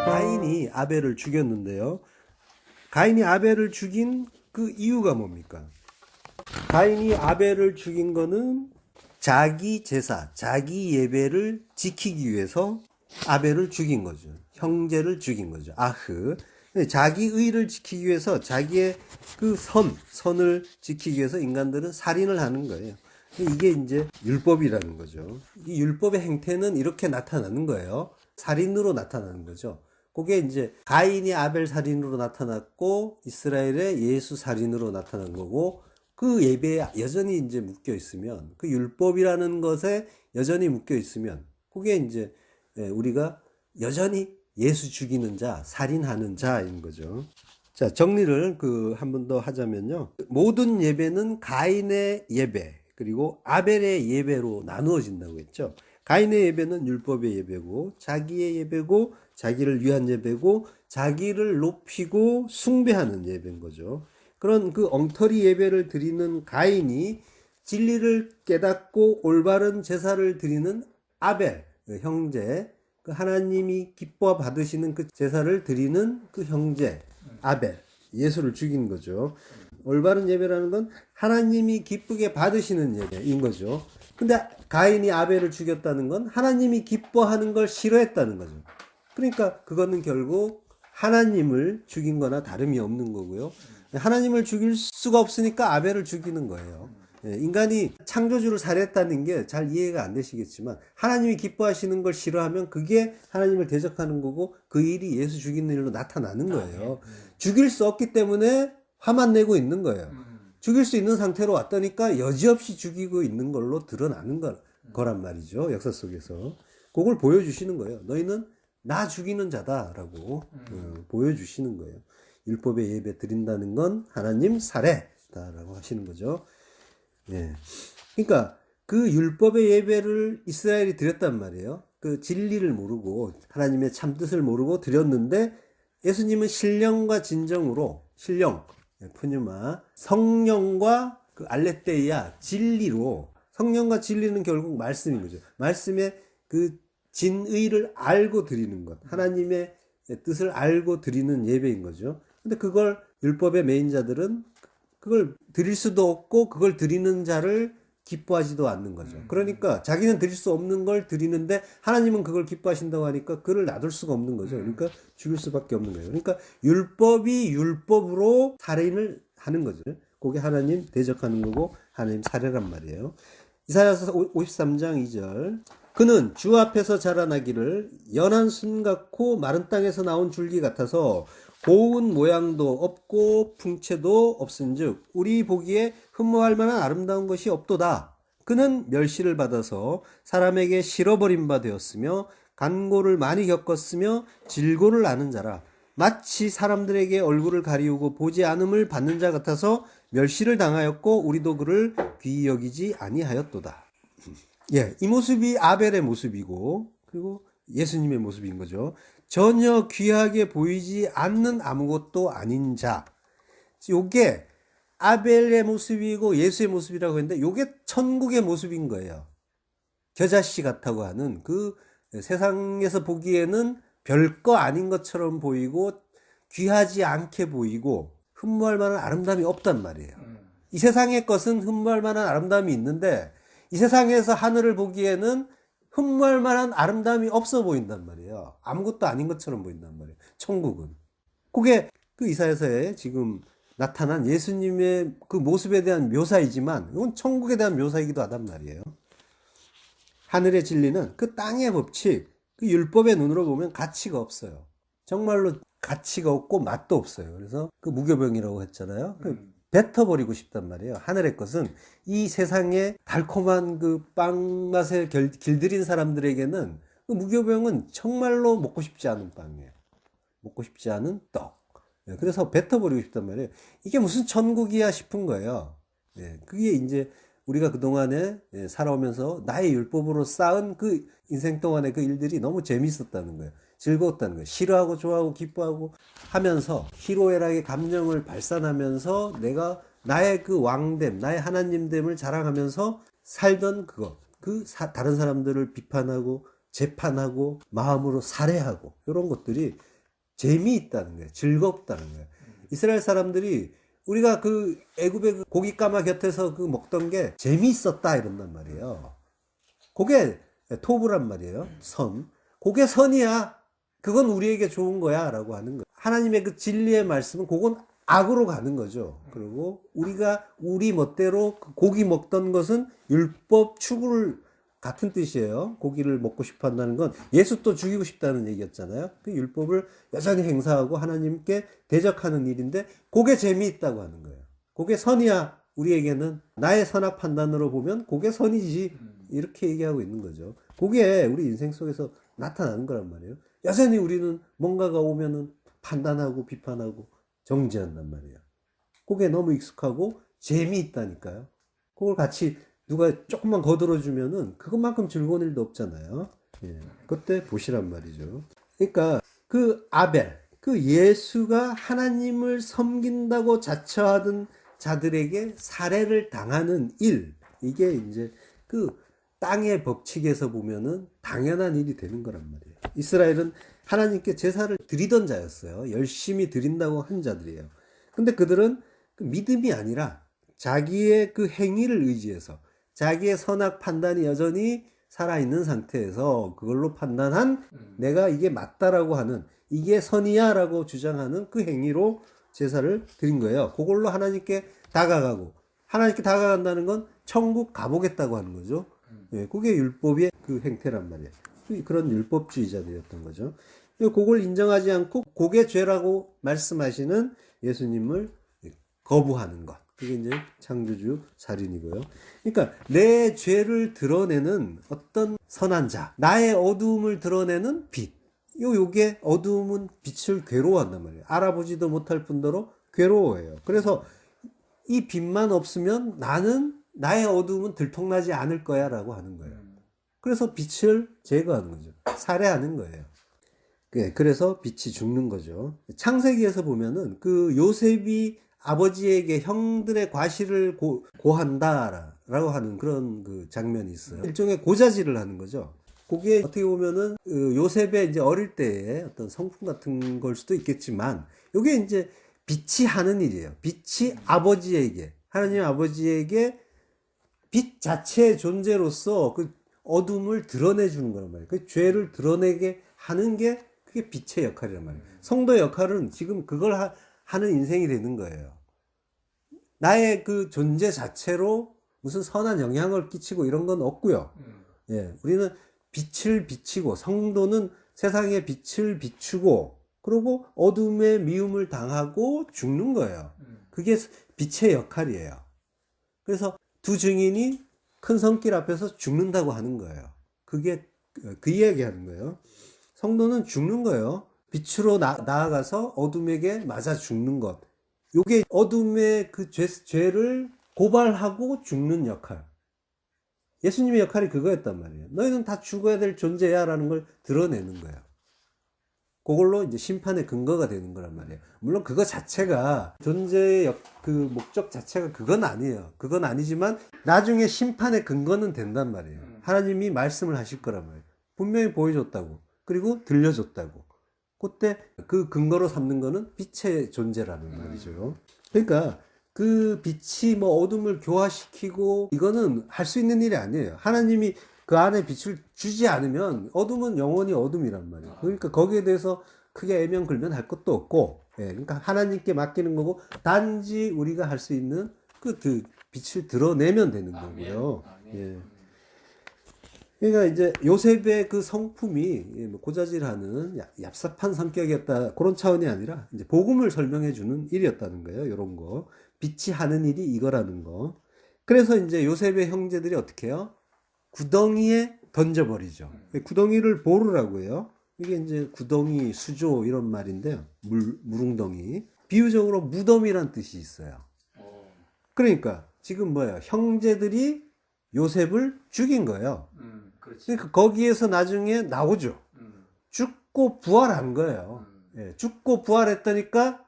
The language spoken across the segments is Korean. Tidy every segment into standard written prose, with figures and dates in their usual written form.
가인이 아벨을 죽였는데요. 가인이 아벨을 죽인 그 이유가 뭡니까? 가인이 아벨을 죽인 거는 자기 제사, 자기 예배를 지키기 위해서 아벨을 죽인 거죠. 형제를 죽인 거죠. 아흐. 자기 의를 지키기 위해서 자기의 그 선을 지키기 위해서 인간들은 살인을 하는 거예요. 이게 이제 율법이라는 거죠. 이 율법의 행태는 이렇게 나타나는 거예요. 살인으로 나타나는 거죠. 그게 이제 가인이 아벨 살인으로 나타났고 이스라엘의 예수 살인으로 나타난 거고, 그 예배에 여전히 이제 묶여 있으면, 그 율법이라는 것에 여전히 묶여 있으면, 그게 이제 우리가 여전히 예수 죽이는 자, 살인하는 자인 거죠. 자, 정리를 한 번 더 하자면요. 모든 예배는 가인의 예배, 그리고 아벨의 예배로 나누어진다고 했죠. 가인의 예배는 율법의 예배고, 자기의 예배고, 자기를 위한 예배고, 자기를 높이고 숭배하는 예배인 거죠. 그런 그 엉터리 예배를 드리는 가인이 진리를 깨닫고 올바른 제사를 드리는 아벨, 그 형제, 그 하나님이 기뻐 받으시는 그 제사를 드리는 그 형제 아벨, 예수를 죽인 거죠. 올바른 예배라는 건 하나님이 기쁘게 받으시는 예배인 거죠. 근데 가인이 아벨을 죽였다는 건 하나님이 기뻐하는 걸 싫어했다는 거죠. 그러니까 그거는 결국 하나님을 죽인 거나 다름이 없는 거고요. 하나님을 죽일 수가 없으니까 아벨을 죽이는 거예요. 인간이 창조주를 살해했다는 게 잘 이해가 안 되시겠지만, 하나님이 기뻐하시는 걸 싫어하면 그게 하나님을 대적하는 거고, 그 일이 예수 죽이는 일로 나타나는 거예요. 죽일 수 없기 때문에 화만 내고 있는 거예요. 죽일 수 있는 상태로 왔다니까 여지없이 죽이고 있는 걸로 드러나는 거란 말이죠. 역사 속에서. 그걸 보여주시는 거예요. 너희는 나 죽이는 자다라고 보여주시는 거예요. 율법의 예배 드린다는 건 하나님 살해다라고 하시는 거죠. 예. 그러니까 그 율법의 예배를 이스라엘이 드렸단 말이에요. 그 진리를 모르고 하나님의 참뜻을 모르고 드렸는데, 예수님은 신령과 진정으로, 신령, 푸뉴마, 성령과 그 알레테이아, 진리로, 성령과 진리는 결국 말씀인 거죠. 말씀의 그 진의를 알고 드리는 것, 하나님의 뜻을 알고 드리는 예배인 거죠. 근데 그걸 율법의 매인자들은 그걸 드릴 수도 없고 그걸 드리는 자를 기뻐하지도 않는 거죠. 그러니까 자기는 드릴 수 없는 걸 드리는데 하나님은 그걸 기뻐하신다고 하니까 그를 놔둘 수가 없는 거죠. 그러니까 죽일 수밖에 없는 거예요. 그러니까 율법이 율법으로 살인을 하는 거죠. 그게 하나님 대적하는 거고 하나님 살해란 말이에요. 이사야서 53장 2절. 그는 주 앞에서 자라나기를 연한 순 같고 마른 땅에서 나온 줄기 같아서 고운 모양도 없고 풍채도 없은즉 우리 보기에 흠모할 만한 아름다운 것이 없도다. 그는 멸시를 받아서 사람에게 실어버린 바 되었으며 간고를 많이 겪었으며 질고를 아는 자라. 마치 사람들에게 얼굴을 가리우고 보지 않음을 받는 자 같아서 멸시를 당하였고 우리도 그를 귀히 여기지 아니하였도다. 예, 이 모습이 아벨의 모습이고, 그리고 예수님의 모습인 거죠. 전혀 귀하게 보이지 않는 아무것도 아닌 자. 요게 아벨의 모습이고 예수의 모습이라고 했는데, 요게 천국의 모습인 거예요. 겨자씨 같다고 하는 그 세상에서 보기에는 별거 아닌 것처럼 보이고 귀하지 않게 보이고 흠모할 만한 아름다움이 없단 말이에요. 이 세상의 것은 흠모할 만한 아름다움이 있는데, 이 세상에서 하늘을 보기에는 흠모할 만한 아름다움이 없어 보인단 말이에요. 아무것도 아닌 것처럼 보인단 말이에요. 천국은. 그게 그 이사야서에 지금 나타난 예수님의 그 모습에 대한 묘사이지만, 이건 천국에 대한 묘사이기도 하단 말이에요. 하늘의 진리는 그 땅의 법칙, 그 율법의 눈으로 보면 가치가 없어요. 정말로 가치가 없고 맛도 없어요. 그래서 그 무교병이라고 했잖아요. 뱉어버리고 싶단 말이에요. 하늘의 것은 이 세상의 달콤한 그 빵 맛에 길들인 사람들에게는 그 무교병은 정말로 먹고 싶지 않은 빵이에요. 먹고 싶지 않은 떡. 그래서 뱉어버리고 싶단 말이에요. 이게 무슨 천국이야 싶은 거예요. 그게 이제 우리가 그동안에 살아오면서 나의 율법으로 쌓은 그 인생 동안의 그 일들이 너무 재밌었다는 거예요. 즐거웠다는 거예요. 싫어하고 좋아하고 기뻐하고 하면서 희로애락의 감정을 발산하면서 내가 나의 그 왕됨, 나의 하나님됨을 자랑하면서 살던 그거. 다른 사람들을 비판하고 재판하고 마음으로 살해하고 이런 것들이 재미있다는 거예요. 즐겁다는 거예요. 이스라엘 사람들이 우리가 그 애굽의 그 고기 까마 곁에서 그 먹던 게 재미있었다 이런단 말이에요. 그게 토브란 말이에요. 선. 그게 선이야. 그건 우리에게 좋은 거야 라고 하는 거예요. 하나님의 그 진리의 말씀은 그건 악으로 가는 거죠. 그리고 우리가 우리 멋대로 그 고기 먹던 것은 율법 추구를 같은 뜻이에요. 고기를 먹고 싶어 한다는 건 예수 또 죽이고 싶다는 얘기였잖아요. 그 율법을 여전히 행사하고 하나님께 대적하는 일인데 그게 재미있다고 하는 거예요. 그게 선이야. 우리에게는 나의 선악 판단으로 보면 그게 선이지. 이렇게 얘기하고 있는 거죠. 그게 우리 인생 속에서 나타나는 거란 말이에요. 여전히 우리는 뭔가가 오면은 판단하고 비판하고 정죄한단 말이에요. 그게 너무 익숙하고 재미있다니까요. 그걸 같이 누가 조금만 거들어주면은 그것만큼 즐거운 일도 없잖아요. 예, 그때 보시란 말이죠. 그러니까 그 아벨, 그 예수가 하나님을 섬긴다고 자처하던 자들에게 살해를 당하는 일, 이게 이제 그 땅의 법칙에서 보면은 당연한 일이 되는 거란 말이에요. 이스라엘은 하나님께 제사를 드리던 자였어요. 열심히 드린다고 한 자들이에요. 근데 그들은 그 믿음이 아니라 자기의 그 행위를 의지해서 자기의 선악 판단이 여전히 살아있는 상태에서 그걸로 판단한 내가 이게 맞다라고 하는 이게 선이야 라고 주장하는 그 행위로 제사를 드린 거예요. 그걸로 하나님께 다가가고 하나님께 다가간다는 건 천국 가보겠다고 하는 거죠. 예, 그게 율법의 그 행태란 말이에요. 그런 율법주의자들이었던 거죠. 그걸 인정하지 않고 그게 죄라고 말씀하시는 예수님을 거부하는 것. 그게 이제 창조주 살인이고요. 그러니까 내 죄를 드러내는 어떤 선한 자, 나의 어두움을 드러내는 빛. 요게 어두움은 빛을 괴로워한단 말이에요. 알아보지도 못할 뿐더러 괴로워해요. 그래서 이 빛만 없으면 나는 나의 어두움은 들통나지 않을 거야 라고 하는 거예요. 그래서 빛을 제거하는 거죠. 살해하는 거예요. 그래서 빛이 죽는 거죠. 창세기에서 보면은 그 요셉이 아버지에게 형들의 과실을 고한다라고 하는 그런 그 장면이 있어요. 일종의 고자질을 하는 거죠. 그게 어떻게 보면은 요셉의 이제 어릴 때의 어떤 성품 같은 걸 수도 있겠지만, 이게 이제 빛이 하는 일이에요. 빛이 아버지에게, 하나님 아버지에게 빛 자체의 존재로서 그 어둠을 드러내주는 거란 말이에요. 그 죄를 드러내게 하는 게 그게 빛의 역할이란 말이에요. 성도의 역할은 지금 그걸 하는 인생이 되는 거예요. 나의 그 존재 자체로 무슨 선한 영향을 끼치고 이런 건 없고요. 예, 우리는 빛을 비치고, 성도는 세상의 빛을 비추고, 그리고 어둠의 미움을 당하고 죽는 거예요. 그게 빛의 역할이에요. 그래서 두 증인이 큰 성길 앞에서 죽는다고 하는 거예요. 그게 그 이야기 하는 거예요. 성도는 죽는 거예요. 빛으로 나아가서 어둠에게 맞아 죽는 것. 요게 어둠의 그 죄를 고발하고 죽는 역할. 예수님의 역할이 그거였단 말이에요. 너희는 다 죽어야 될 존재야 라는 걸 드러내는 거예요. 그걸로 이제 심판의 근거가 되는 거란 말이에요. 물론 그거 자체가 존재의 그 목적 자체가 그건 아니에요. 그건 아니지만 나중에 심판의 근거는 된단 말이에요. 하나님이 말씀을 하실 거란 말이에요. 분명히 보여줬다고. 그리고 들려줬다고. 그때 그 근거로 삼는 거는 빛의 존재라는 말이죠. 그러니까 그 빛이 뭐 어둠을 교화시키고 이거는 할 수 있는 일이 아니에요. 하나님이 그 안에 빛을 주지 않으면 어둠은 영원히 어둠이란 말이에요. 그러니까 거기에 대해서 크게 애명글면 할 것도 없고, 예, 그러니까 하나님께 맡기는 거고, 단지 우리가 할 수 있는 그 빛을 드러내면 되는 거고요. 예. 그러니까 이제 요셉의 그 성품이 고자질하는 얍삽한 성격이었다, 그런 차원이 아니라 이제 복음을 설명해 주는 일이었다는 거예요. 이런 거 빛이 하는 일이 이거라는 거. 그래서 이제 요셉의 형제들이 어떻게 해요? 구덩이에 던져버리죠. 구덩이를 보르라고 해요. 이게 이제 구덩이, 수조 이런 말인데요. 무릉덩이. 비유적으로 무덤이란 뜻이 있어요. 그러니까 지금 뭐예요? 형제들이 요셉을 죽인 거예요. 그러니까 거기에서 나중에 나오죠. 죽고 부활한 거예요. 예, 죽고 부활했다니까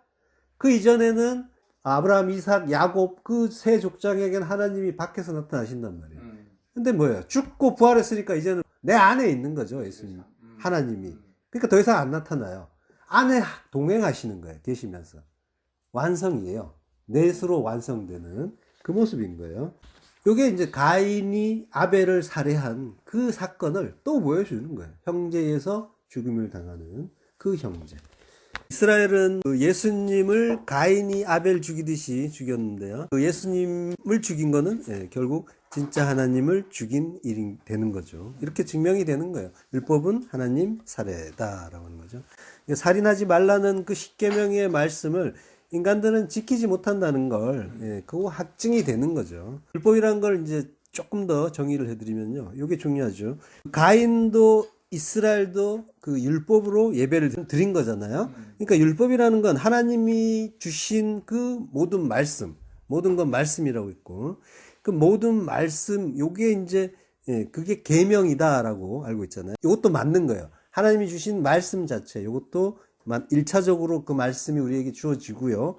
그 이전에는 아브라함, 이삭, 야곱 그 세 족장에게는 하나님이 밖에서 나타나신단 말이에요. 근데 뭐예요? 죽고 부활했으니까 이제는 내 안에 있는 거죠, 예수님. 하나님이. 그러니까 더 이상 안 나타나요. 안에 동행하시는 거예요. 계시면서. 완성이에요. 넷으로 완성되는 그 모습인 거예요. 요게 이제 가인이 아벨을 살해한 그 사건을 또 보여주는 거예요. 형제에서 죽임을 당하는 그 형제. 이스라엘은 그 예수님을 가인이 아벨 죽이듯이 죽였는데요. 그 예수님을 죽인 거는 결국 진짜 하나님을 죽인 일이 되는 거죠. 이렇게 증명이 되는 거예요. 율법은 하나님 살해다라고 하는 거죠. 살인하지 말라는 그 십계명의 말씀을 인간들은 지키지 못한다는 걸, 그거 확증이 되는 거죠. 율법이라는 걸 이제 조금 더 정의를 해드리면요. 이게 중요하죠. 가인도 이스라엘도 그 율법으로 예배를 드린 거잖아요. 그러니까 율법이라는 건 하나님이 주신 그 모든 말씀, 모든 건 말씀이라고 있고, 그 모든 말씀, 요게 이제, 그게 계명이다라고 알고 있잖아요. 이것도 맞는 거예요. 하나님이 주신 말씀 자체, 이것도 1차적으로 그 말씀이 우리에게 주어지고요.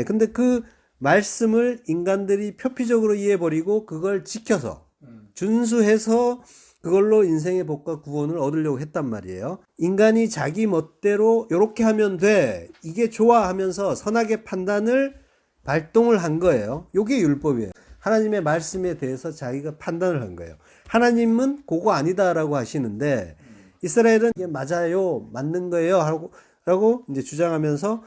근데 그 말씀을 인간들이 표피적으로 이해해버리고 그걸 지켜서, 준수해서 그걸로 인생의 복과 구원을 얻으려고 했단 말이에요. 인간이 자기 멋대로 이렇게 하면 돼, 이게 좋아 하면서 선악의 판단을 발동을 한 거예요. 이게 율법이에요. 하나님의 말씀에 대해서 자기가 판단을 한 거예요. 하나님은 그거 아니다라고 하시는데 이스라엘은 이게 맞아요, 맞는 거예요 라고 이제 주장하면서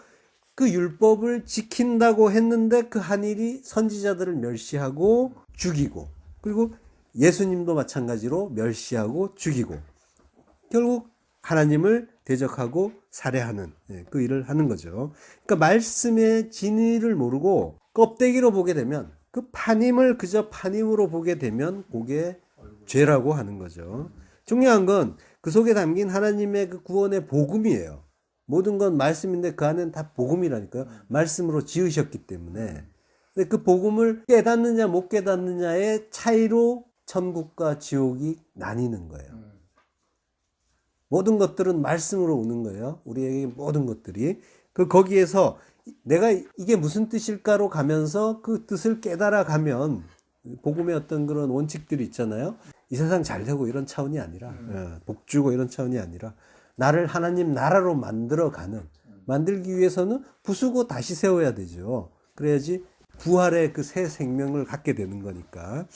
그 율법을 지킨다고 했는데 그 한 일이 선지자들을 멸시하고 죽이고, 그리고 예수님도 마찬가지로 멸시하고 죽이고, 결국 하나님을 대적하고 살해하는 그 일을 하는 거죠. 그러니까 말씀의 진리를 모르고 껍데기로 보게 되면, 그 판임을 그저 판임으로 보게 되면 그게 죄라고 하는 거죠. 중요한 건 그 속에 담긴 하나님의 그 구원의 복음이에요. 모든 건 말씀인데 그 안에는 다 복음이라니까요. 말씀으로 지으셨기 때문에. 근데 그 복음을 깨닫느냐 못 깨닫느냐의 차이로 천국과 지옥이 나뉘는 거예요. 모든 것들은 말씀으로 오는 거예요. 우리에게 모든 것들이. 거기에서 내가 이게 무슨 뜻일까로 가면서 그 뜻을 깨달아 가면 복음의 어떤 그런 원칙들이 있잖아요. 이 세상 잘 되고 이런 차원이 아니라, 복 주고 이런 차원이 아니라, 나를 하나님 나라로 만들기 위해서는 부수고 다시 세워야 되죠. 그래야지 부활의 그 새 생명을 갖게 되는 거니까.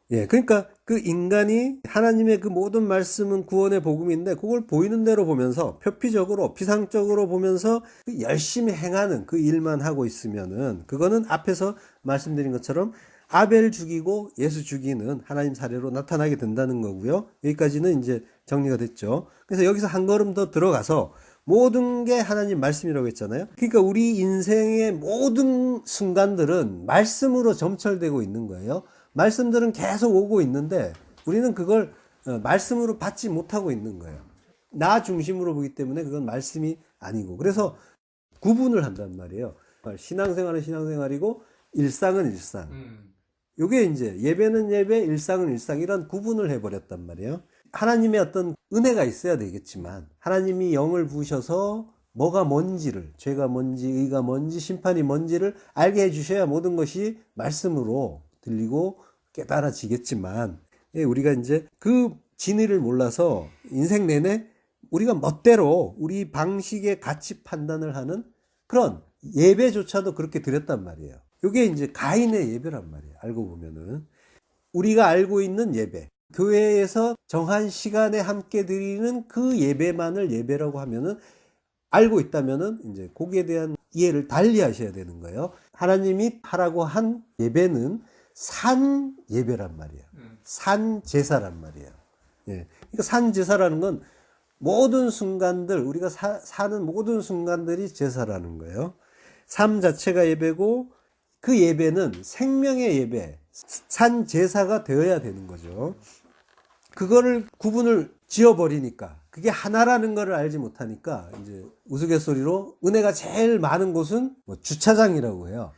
그러니까 그 인간이 하나님의 그 모든 말씀은 구원의 복음인데 그걸 보이는 대로 보면서 표피적으로 피상적으로 보면서 열심히 행하는 그 일만 하고 있으면은 그거는 앞에서 말씀드린 것처럼 아벨 죽이고 예수 죽이는 하나님 사례로 나타나게 된다는 거고요. 여기까지는 이제 정리가 됐죠. 그래서 여기서 한 걸음 더 들어가서 모든 게 하나님 말씀이라고 했잖아요. 그러니까 우리 인생의 모든 순간들은 말씀으로 점철되고 있는 거예요. 말씀들은 계속 오고 있는데 우리는 그걸 말씀으로 받지 못하고 있는 거예요. 나 중심으로 보기 때문에 그건 말씀이 아니고, 그래서 구분을 한단 말이에요. 신앙생활은 신앙생활이고 일상은 일상. 요게 이제 예배는 예배, 일상은 일상, 이런 구분을 해버렸단 말이에요. 하나님의 어떤 은혜가 있어야 되겠지만 하나님이 영을 부으셔서 뭐가 뭔지를, 죄가 뭔지 의가 뭔지 심판이 뭔지를 알게 해주셔야 모든 것이 말씀으로 들리고 깨달아지겠지만, 우리가 이제 그 진리를 몰라서 인생 내내 우리가 멋대로 우리 방식의 가치 판단을 하는 그런 예배조차도 그렇게 드렸단 말이에요. 이게 이제 가인의 예배란 말이에요. 알고 보면은 우리가 알고 있는 예배, 교회에서 정한 시간에 함께 드리는 그 예배만을 예배라고 하면은, 알고 있다면은 이제 거기에 대한 이해를 달리 하셔야 되는 거예요. 하나님이 하라고 한 예배는 산 예배란 말이에요. 산 제사란 말이에요. 그러니까 산 제사라는 건 모든 순간들, 우리가 사는 모든 순간들이 제사라는 거예요. 삶 자체가 예배고 그 예배는 생명의 예배, 산 제사가 되어야 되는 거죠. 그거를 구분을 지어버리니까, 그게 하나라는 거를 알지 못하니까 이제 우스갯소리로 은혜가 제일 많은 곳은 뭐 주차장이라고 해요.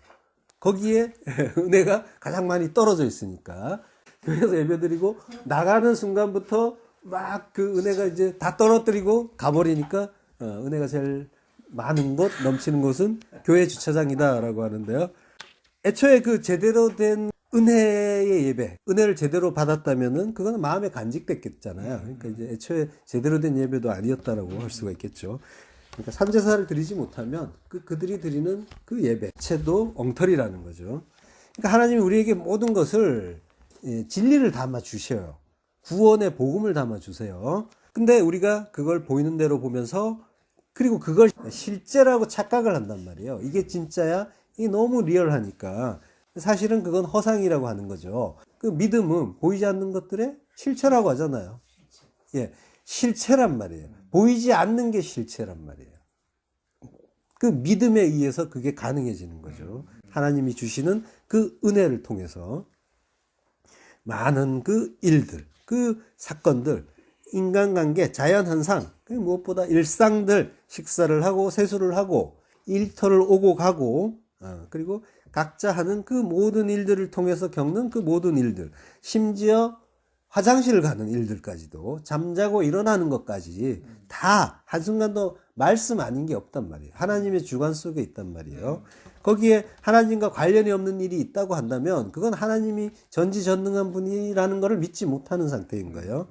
거기에 은혜가 가장 많이 떨어져 있으니까 교회에서 예배드리고 나가는 순간부터 막 그 은혜가 이제 다 떨어뜨리고 가버리니까 은혜가 제일 많은 곳, 넘치는 곳은 교회 주차장이다라고 하는데요. 애초에 그 제대로 된 은혜의 예배, 은혜를 제대로 받았다면은 그거는 마음에 간직됐겠잖아요. 그러니까 이제 애초에 제대로 된 예배도 아니었다라고 할 수가 있겠죠. 그러니까 산제사를 드리지 못하면 그들이 드리는 그 예배체도 엉터리라는 거죠. 그러니까 하나님이 우리에게 모든 것을 진리를 담아 주셔요. 구원의 복음을 담아 주세요. 근데 우리가 그걸 보이는 대로 보면서 그리고 그걸 실제라고 착각을 한단 말이에요. 이게 진짜야? 이게 너무 리얼하니까. 사실은 그건 허상이라고 하는 거죠. 그 믿음은 보이지 않는 것들의 실체라고 하잖아요. 예, 실체란 말이에요. 보이지 않는 게 실체란 말이에요. 그 믿음에 의해서 그게 가능해지는 거죠. 하나님이 주시는 그 은혜를 통해서 많은 그 일들, 그 사건들, 인간관계, 자연현상, 무엇보다 일상들, 식사를 하고 세수를 하고 일터를 오고 가고 그리고 각자 하는 그 모든 일들을 통해서 겪는 그 모든 일들, 심지어 화장실 가는 일들까지도 잠자고 일어나는 것까지 다 한순간도 말씀 아닌 게 없단 말이에요. 하나님의 주관 속에 있단 말이에요. 거기에 하나님과 관련이 없는 일이 있다고 한다면 그건 하나님이 전지전능한 분이라는 것을 믿지 못하는 상태인 거예요.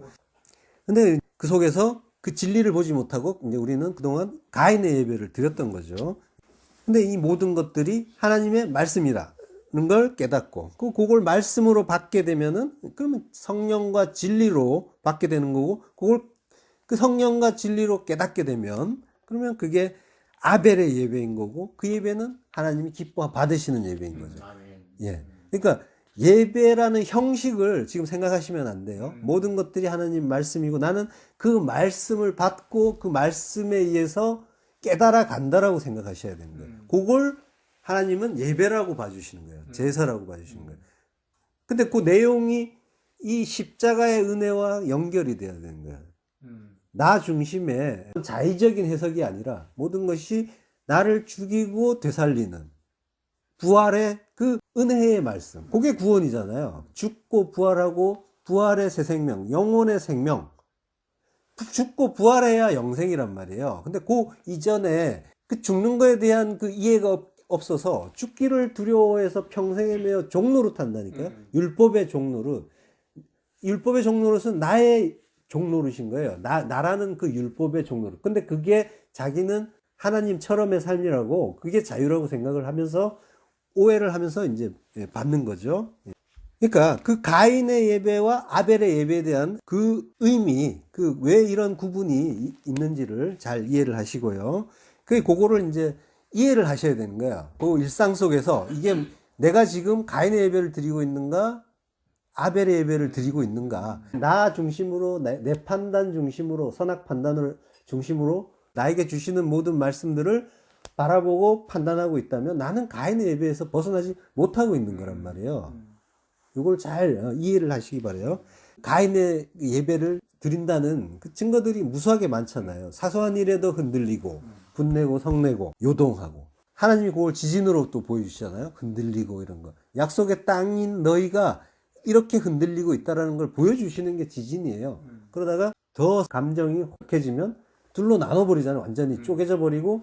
근데 그 속에서 그 진리를 보지 못하고 이제 우리는 그동안 가인의 예배를 드렸던 거죠. 근데 이 모든 것들이 하나님의 말씀이라는 걸 깨닫고 그걸 말씀으로 받게 되면은 그러면 성령과 진리로 받게 되는 거고 그걸 그 성령과 진리로 깨닫게 되면 그러면 그게 아벨의 예배인 거고 그 예배는 하나님이 기뻐 받으시는 예배인 거죠. 예. 그러니까 예배라는 형식을 지금 생각하시면 안 돼요. 모든 것들이 하나님 말씀이고 나는 그 말씀을 받고 그 말씀에 의해서 깨달아 간다라고 생각하셔야 되는 거예요. 그걸 하나님은 예배라고 봐주시는 거예요. 제사라고 봐주시는 거예요. 근데 그 내용이 이 십자가의 은혜와 연결이 돼야 되는 거예요. 나 중심의 자의적인 해석이 아니라 모든 것이 나를 죽이고 되살리는 부활의 그 은혜의 말씀. 그게 구원이잖아요. 죽고 부활하고 부활의 새 생명, 영혼의 생명. 죽고 부활해야 영생이란 말이에요. 근데 그 이전에 그 죽는 거에 대한 그 이해가 없어서 죽기를 두려워해서 평생에 매여 종노릇 한다니까요. 율법의 종노릇. 율법의 종노릇은 나의 종노릇인 거예요. 나라는 그 율법의 종노릇. 근데 그게 자기는 하나님처럼의 삶이라고 그게 자유라고 생각을 하면서 오해를 하면서 이제 받는 거죠. 그러니까 그 가인의 예배와 아벨의 예배에 대한 그 의미, 그 왜 이런 구분이 있는지를 잘 이해를 하시고요. 그거를 이제 이해를 하셔야 되는 거야. 그 일상 속에서 이게 내가 지금 가인의 예배를 드리고 있는가, 아벨의 예배를 드리고 있는가. 나 중심으로, 내 판단 중심으로, 선악 판단을 중심으로 나에게 주시는 모든 말씀들을 바라보고 판단하고 있다면 나는 가인의 예배에서 벗어나지 못하고 있는 거란 말이에요. 이걸 잘 이해를 하시기 바라요. 가인의 예배를 드린다는 그 증거들이 무수하게 많잖아요. 사소한 일에도 흔들리고 분내고 성내고 요동하고 하나님이 그걸 지진으로 또 보여주시잖아요. 흔들리고 이런 거. 약속의 땅인 너희가 이렇게 흔들리고 있다는 걸 보여주시는 게 지진이에요. 그러다가 더 감정이 혹해지면 둘로 나눠버리잖아요. 완전히 쪼개져 버리고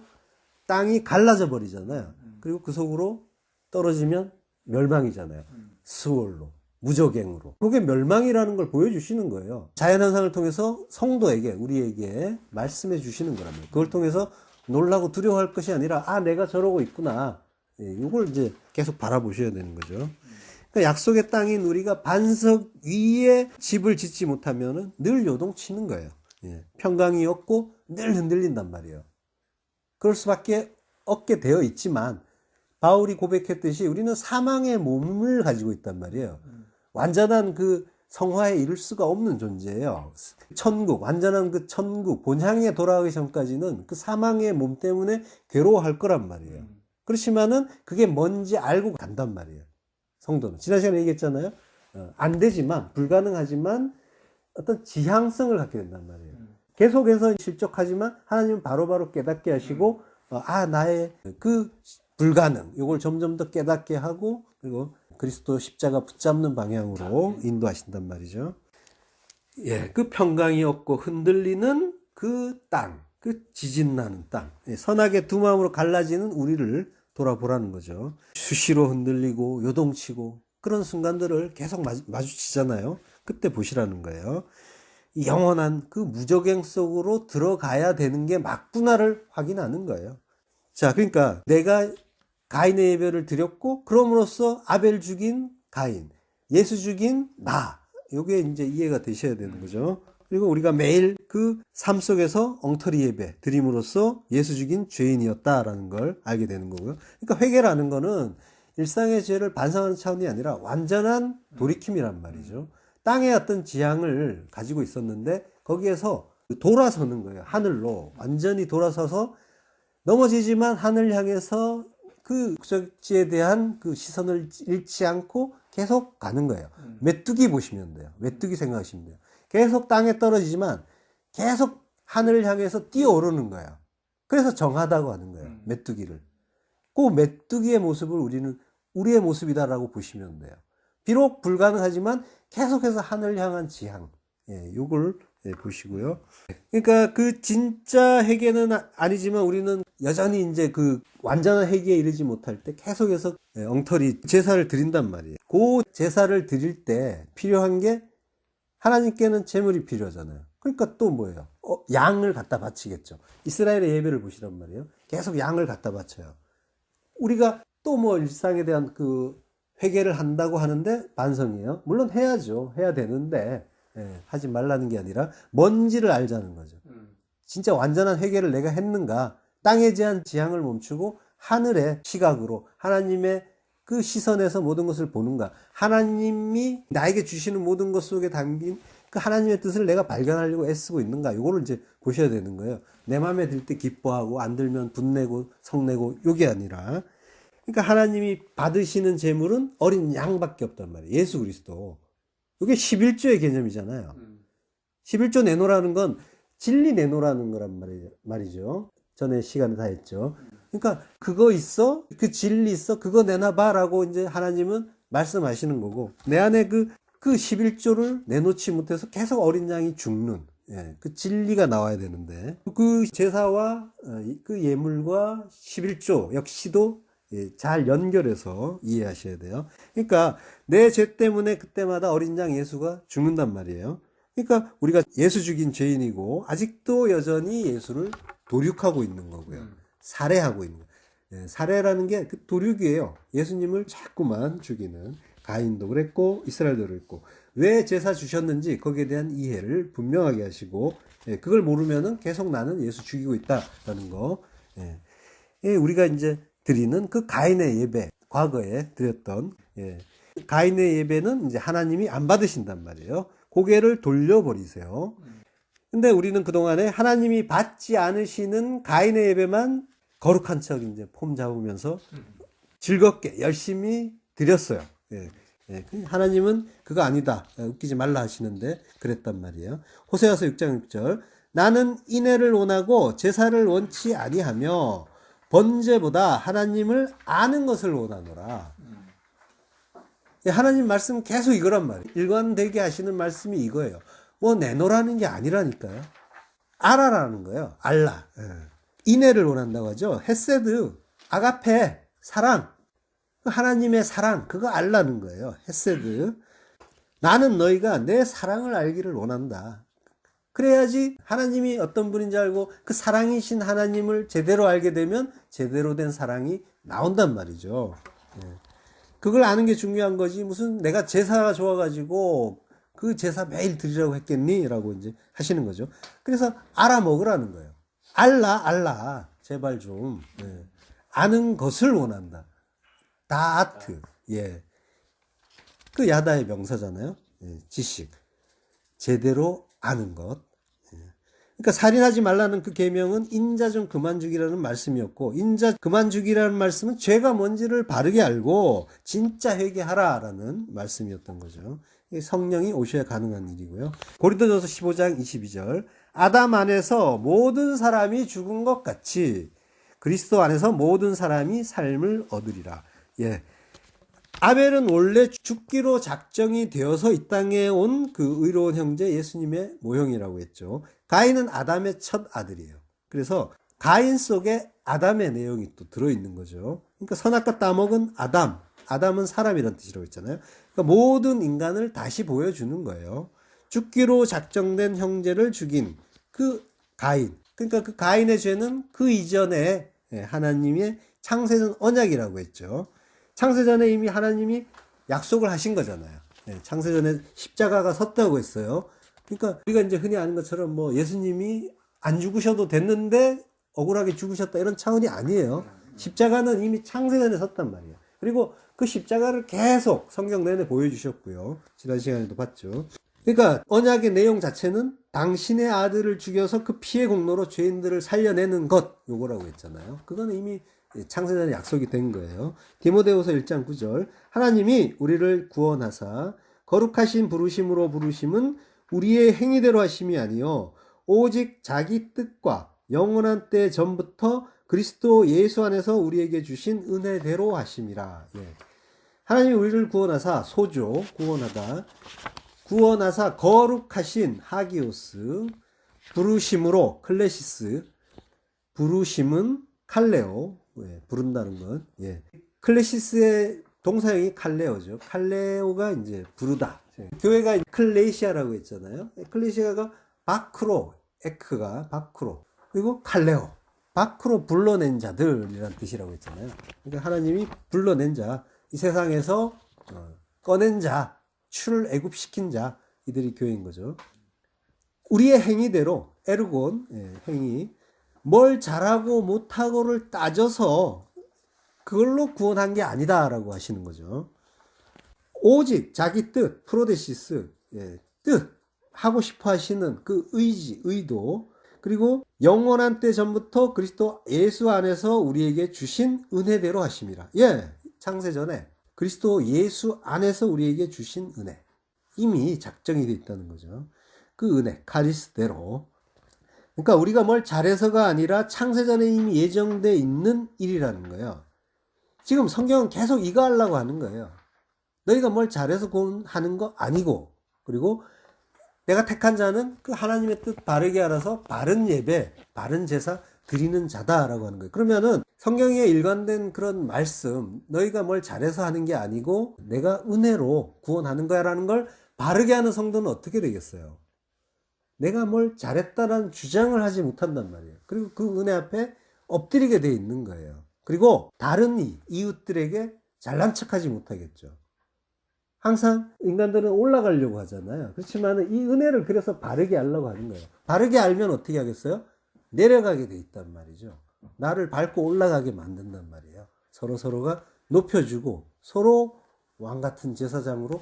땅이 갈라져 버리잖아요. 그리고 그 속으로 떨어지면 멸망이잖아요. 스월로, 무적행으로. 그게 멸망이라는 걸 보여주시는 거예요. 자연현상을 통해서 성도에게, 우리에게 말씀해 주시는 거랍니다. 그걸 통해서 놀라고 두려워할 것이 아니라, 아, 내가 저러고 있구나. 이걸 이제 계속 바라보셔야 되는 거죠. 그러니까 약속의 땅인 우리가 반석 위에 집을 짓지 못하면은 늘 요동치는 거예요. 평강이 없고 늘 흔들린단 말이에요. 그럴 수밖에 없게 되어 있지만, 바울이 고백했듯이 우리는 사망의 몸을 가지고 있단 말이에요. 완전한 그 성화에 이를 수가 없는 존재예요. 천국, 완전한 그 천국, 본향에 돌아가기 전까지는 그 사망의 몸 때문에 괴로워할 거란 말이에요. 그렇지만은 그게 뭔지 알고 간단 말이에요. 성도는. 지난 시간에 얘기했잖아요. 안 되지만, 불가능하지만 어떤 지향성을 갖게 된단 말이에요. 계속해서 실족하지만 하나님은 바로바로 깨닫게 하시고, 아, 나의 그 불가능, 이걸 점점 더 깨닫게 하고, 그리고 그리스도 십자가 붙잡는 방향으로 인도하신단 말이죠. 예, 그 평강이 없고 흔들리는 그 땅, 그 지진나는 땅, 선악의 두 마음으로 갈라지는 우리를 돌아보라는 거죠. 수시로 흔들리고 요동치고 그런 순간들을 계속 마주치잖아요. 그때 보시라는 거예요. 영원한 그 무적행 속으로 들어가야 되는 게 맞구나를 확인하는 거예요. 자, 그러니까 내가 가인의 예배를 드렸고, 그럼으로써 아벨 죽인 가인, 예수 죽인 나. 요게 이제 이해가 되셔야 되는 거죠. 그리고 우리가 매일 그 삶 속에서 엉터리 예배 드림으로써 예수 죽인 죄인이었다라는 걸 알게 되는 거고요. 그러니까 회개라는 거는 일상의 죄를 반성하는 차원이 아니라 완전한 돌이킴이란 말이죠. 땅에 어떤 지향을 가지고 있었는데 거기에서 돌아서는 거예요. 하늘로 완전히 돌아서서 넘어지지만 하늘 향해서 그 목적지에 대한 그 시선을 잃지 않고 계속 가는 거예요. 메뚜기 보시면 돼요. 메뚜기 생각하시면 돼요. 계속 땅에 떨어지지만 계속 하늘을 향해서 뛰어오르는 거예요. 그래서 정하다고 하는 거예요. 메뚜기를. 그 메뚜기의 모습을 우리는 우리의 모습이다라고 보시면 돼요. 비록 불가능하지만 계속해서 하늘을 향한 지향. 예, 요걸 보시고요. 그러니까 그 진짜 회개는 아니지만 우리는 여전히 이제 그 완전한 회개에 이르지 못할 때 계속해서 엉터리 제사를 드린단 말이에요. 그 제사를 드릴 때 필요한 게 하나님께는 제물이 필요하잖아요. 그러니까 또 뭐예요? 양을 갖다 바치겠죠. 이스라엘의 예배를 보시란 말이에요. 계속 양을 갖다 바쳐요. 우리가 또 뭐 일상에 대한 그 회개를 한다고 하는데 반성이에요. 물론 해야죠. 해야 되는데 하지 말라는 게 아니라 뭔지를 알자는 거죠. 진짜 완전한 회개를 내가 했는가? 땅에 대한 지향을 멈추고 하늘의 시각으로 하나님의 그 시선에서 모든 것을 보는가? 하나님이 나에게 주시는 모든 것 속에 담긴 그 하나님의 뜻을 내가 발견하려고 애쓰고 있는가? 이거를 이제 보셔야 되는 거예요. 내 마음에 들 때 기뻐하고 안 들면 분내고 성내고 요게 아니라, 그러니까 하나님이 받으시는 제물은 어린 양밖에 없단 말이에요. 예수 그리스도. 이게 11조의 개념이잖아요. 11조 내놓으라는 건 진리 내놓으라는 거란 말이죠. 전에 시간에 다 했죠. 그러니까 그거 있어? 그 진리 있어? 그거 내놔봐 라고 이제 하나님은 말씀하시는 거고, 내 안에 그 11조를 내놓지 못해서 계속 어린 양이 죽는, 그 진리가 나와야 되는데, 그 제사와 그 예물과 11조 역시도 잘 연결해서 이해하셔야 돼요. 그러니까 내 죄 때문에 그때마다 어린 양 예수가 죽는단 말이에요. 그러니까 우리가 예수 죽인 죄인이고 아직도 여전히 예수를 도륙하고 있는 거고요. 살해하고 있는 거예요. 살해라는 게 그 도륙이에요. 예수님을 자꾸만 죽이는. 가인도 그랬고 이스라엘도 그랬고, 왜 제사 주셨는지 거기에 대한 이해를 분명하게 하시고, 그걸 모르면은 계속 나는 예수 죽이고 있다라는 거. 우리가 이제 드리는 그 가인의 예배, 과거에 드렸던 가인의 예배는 이제 하나님이 안 받으신단 말이에요. 고개를 돌려버리세요. 근데 우리는 그동안에 하나님이 받지 않으시는 가인의 예배만 거룩한 척 이제 폼 잡으면서 즐겁게 열심히 드렸어요. 하나님은 그거 아니다. 웃기지 말라 하시는데 그랬단 말이에요. 호세아서 6장 6절. 나는 인애를 원하고 제사를 원치 아니하며 번제보다 하나님을 아는 것을 원하노라. 하나님 말씀 계속 이거란 말이에요. 일관되게 하시는 말씀이 이거예요. 뭐 내놓으라는 게 아니라니까요. 알아라는 거예요. 알라. 인애를 원한다고 하죠. 헤세드, 아가페, 사랑. 하나님의 사랑, 그거 알라는 거예요. 헤세드. 나는 너희가 내 사랑을 알기를 원한다. 그래야지 하나님이 어떤 분인지 알고 그 사랑이신 하나님을 제대로 알게 되면 제대로 된 사랑이 나온단 말이죠. 그걸 아는 게 중요한 거지, 무슨 내가 제사가 좋아가지고 그 제사 매일 드리라고 했겠니? 라고 이제 하시는 거죠. 그래서 알아먹으라는 거예요. 알라. 제발 좀. 아는 것을 원한다. 다아트. 그 야다의 명사잖아요. 지식. 제대로 아는 것. 그러니까 살인하지 말라는 그 계명은 인자 좀 그만 죽이라는 말씀이었고, 인자 그만 죽이라는 말씀은 죄가 뭔지를 바르게 알고 진짜 회개하라라는 말씀이었던 거죠. 성령이 오셔야 가능한 일이고요. 고린도전서 15장 22절. 아담 안에서 모든 사람이 죽은 것 같이 그리스도 안에서 모든 사람이 삶을 얻으리라. 아벨은 원래 죽기로 작정이 되어서 이 땅에 온 그 의로운 형제 예수님의 모형이라고 했죠. 가인은 아담의 첫 아들이에요. 그래서 가인 속에 아담의 내용이 또 들어있는 거죠. 그러니까 선악과 따먹은 아담. 아담은 사람이라는 뜻이라고 했잖아요. 그러니까 모든 인간을 다시 보여주는 거예요. 죽기로 작정된 형제를 죽인 그 가인. 그러니까 그 가인의 죄는 그 이전에 하나님의 창세전 언약이라고 했죠. 창세전에 이미 하나님이 약속을 하신 거잖아요. 창세전에 십자가가 섰다고 했어요. 그러니까 우리가 이제 흔히 아는 것처럼 뭐 예수님이 안 죽으셔도 됐는데 억울하게 죽으셨다 이런 차원이 아니에요. 십자가는 이미 창세전에 섰단 말이에요. 그리고 그 십자가를 계속 성경 내내 보여주셨고요. 지난 시간에도 봤죠. 그러니까 언약의 내용 자체는 당신의 아들을 죽여서 그 피의 공로로 죄인들을 살려내는 것, 요거라고 했잖아요. 그거는 이미 창세전에 약속이 된 거예요. 디모데후서 1장 9절 하나님이 우리를 구원하사 거룩하신 부르심으로 부르심은 우리의 행위대로 하심이 아니요 오직 자기 뜻과 영원한 때 전부터 그리스도 예수 안에서 우리에게 주신 은혜대로 하심이라. 하나님이 우리를 구원하사 소조 구원하사 거룩하신 하기오스 부르심으로 클레시스 부르심은 칼레오 부른다는 건 클레시스의 동사형이 칼레오죠. 칼레오가 이제 부르다. 교회가 클레시아라고 했잖아요. 클레시아가 바크로 에크가 바크로 그리고 칼레오 밖으로 불러낸 자들이란 뜻이라고 했잖아요. 그러니까 하나님이 불러낸 자, 이 세상에서 꺼낸 자, 출애굽시킨 자, 이들이 교회인 거죠. 우리의 행위대로 에르곤 행위, 뭘 잘하고 못하고를 따져서 그걸로 구원한 게 아니다라고 하시는 거죠. 오직 자기 뜻, 프로데시스, 뜻, 하고 싶어 하시는 그 의지, 의도, 그리고 영원한 때 전부터 그리스도 예수 안에서 우리에게 주신 은혜대로 하심이라. 창세전에 그리스도 예수 안에서 우리에게 주신 은혜. 이미 작정이 되어 있다는 거죠. 그 은혜, 카리스대로. 그러니까 우리가 뭘 잘해서가 아니라 창세전에 이미 예정되어 있는 일이라는 거예요. 지금 성경은 계속 이거 하려고 하는 거예요. 너희가 뭘 잘해서 하는 거 아니고, 그리고 내가 택한 자는 그 하나님의 뜻 바르게 알아서 바른 예배, 바른 제사 드리는 자다라고 하는 거예요. 그러면은 성경에 일관된 그런 말씀, 너희가 뭘 잘해서 하는 게 아니고 내가 은혜로 구원하는 거야 라는 걸 바르게 하는 성도는 어떻게 되겠어요? 내가 뭘 잘했다라는 주장을 하지 못한단 말이에요. 그리고 그 은혜 앞에 엎드리게 돼 있는 거예요. 그리고 다른 이웃들에게 잘난 척하지 못하겠죠. 항상 인간들은 올라가려고 하잖아요. 그렇지만 이 은혜를 그래서 바르게 알려고 하는 거예요. 바르게 알면 어떻게 하겠어요? 내려가게 돼 있단 말이죠. 나를 밟고 올라가게 만든단 말이에요. 서로가 높여주고 서로 왕 같은 제사장으로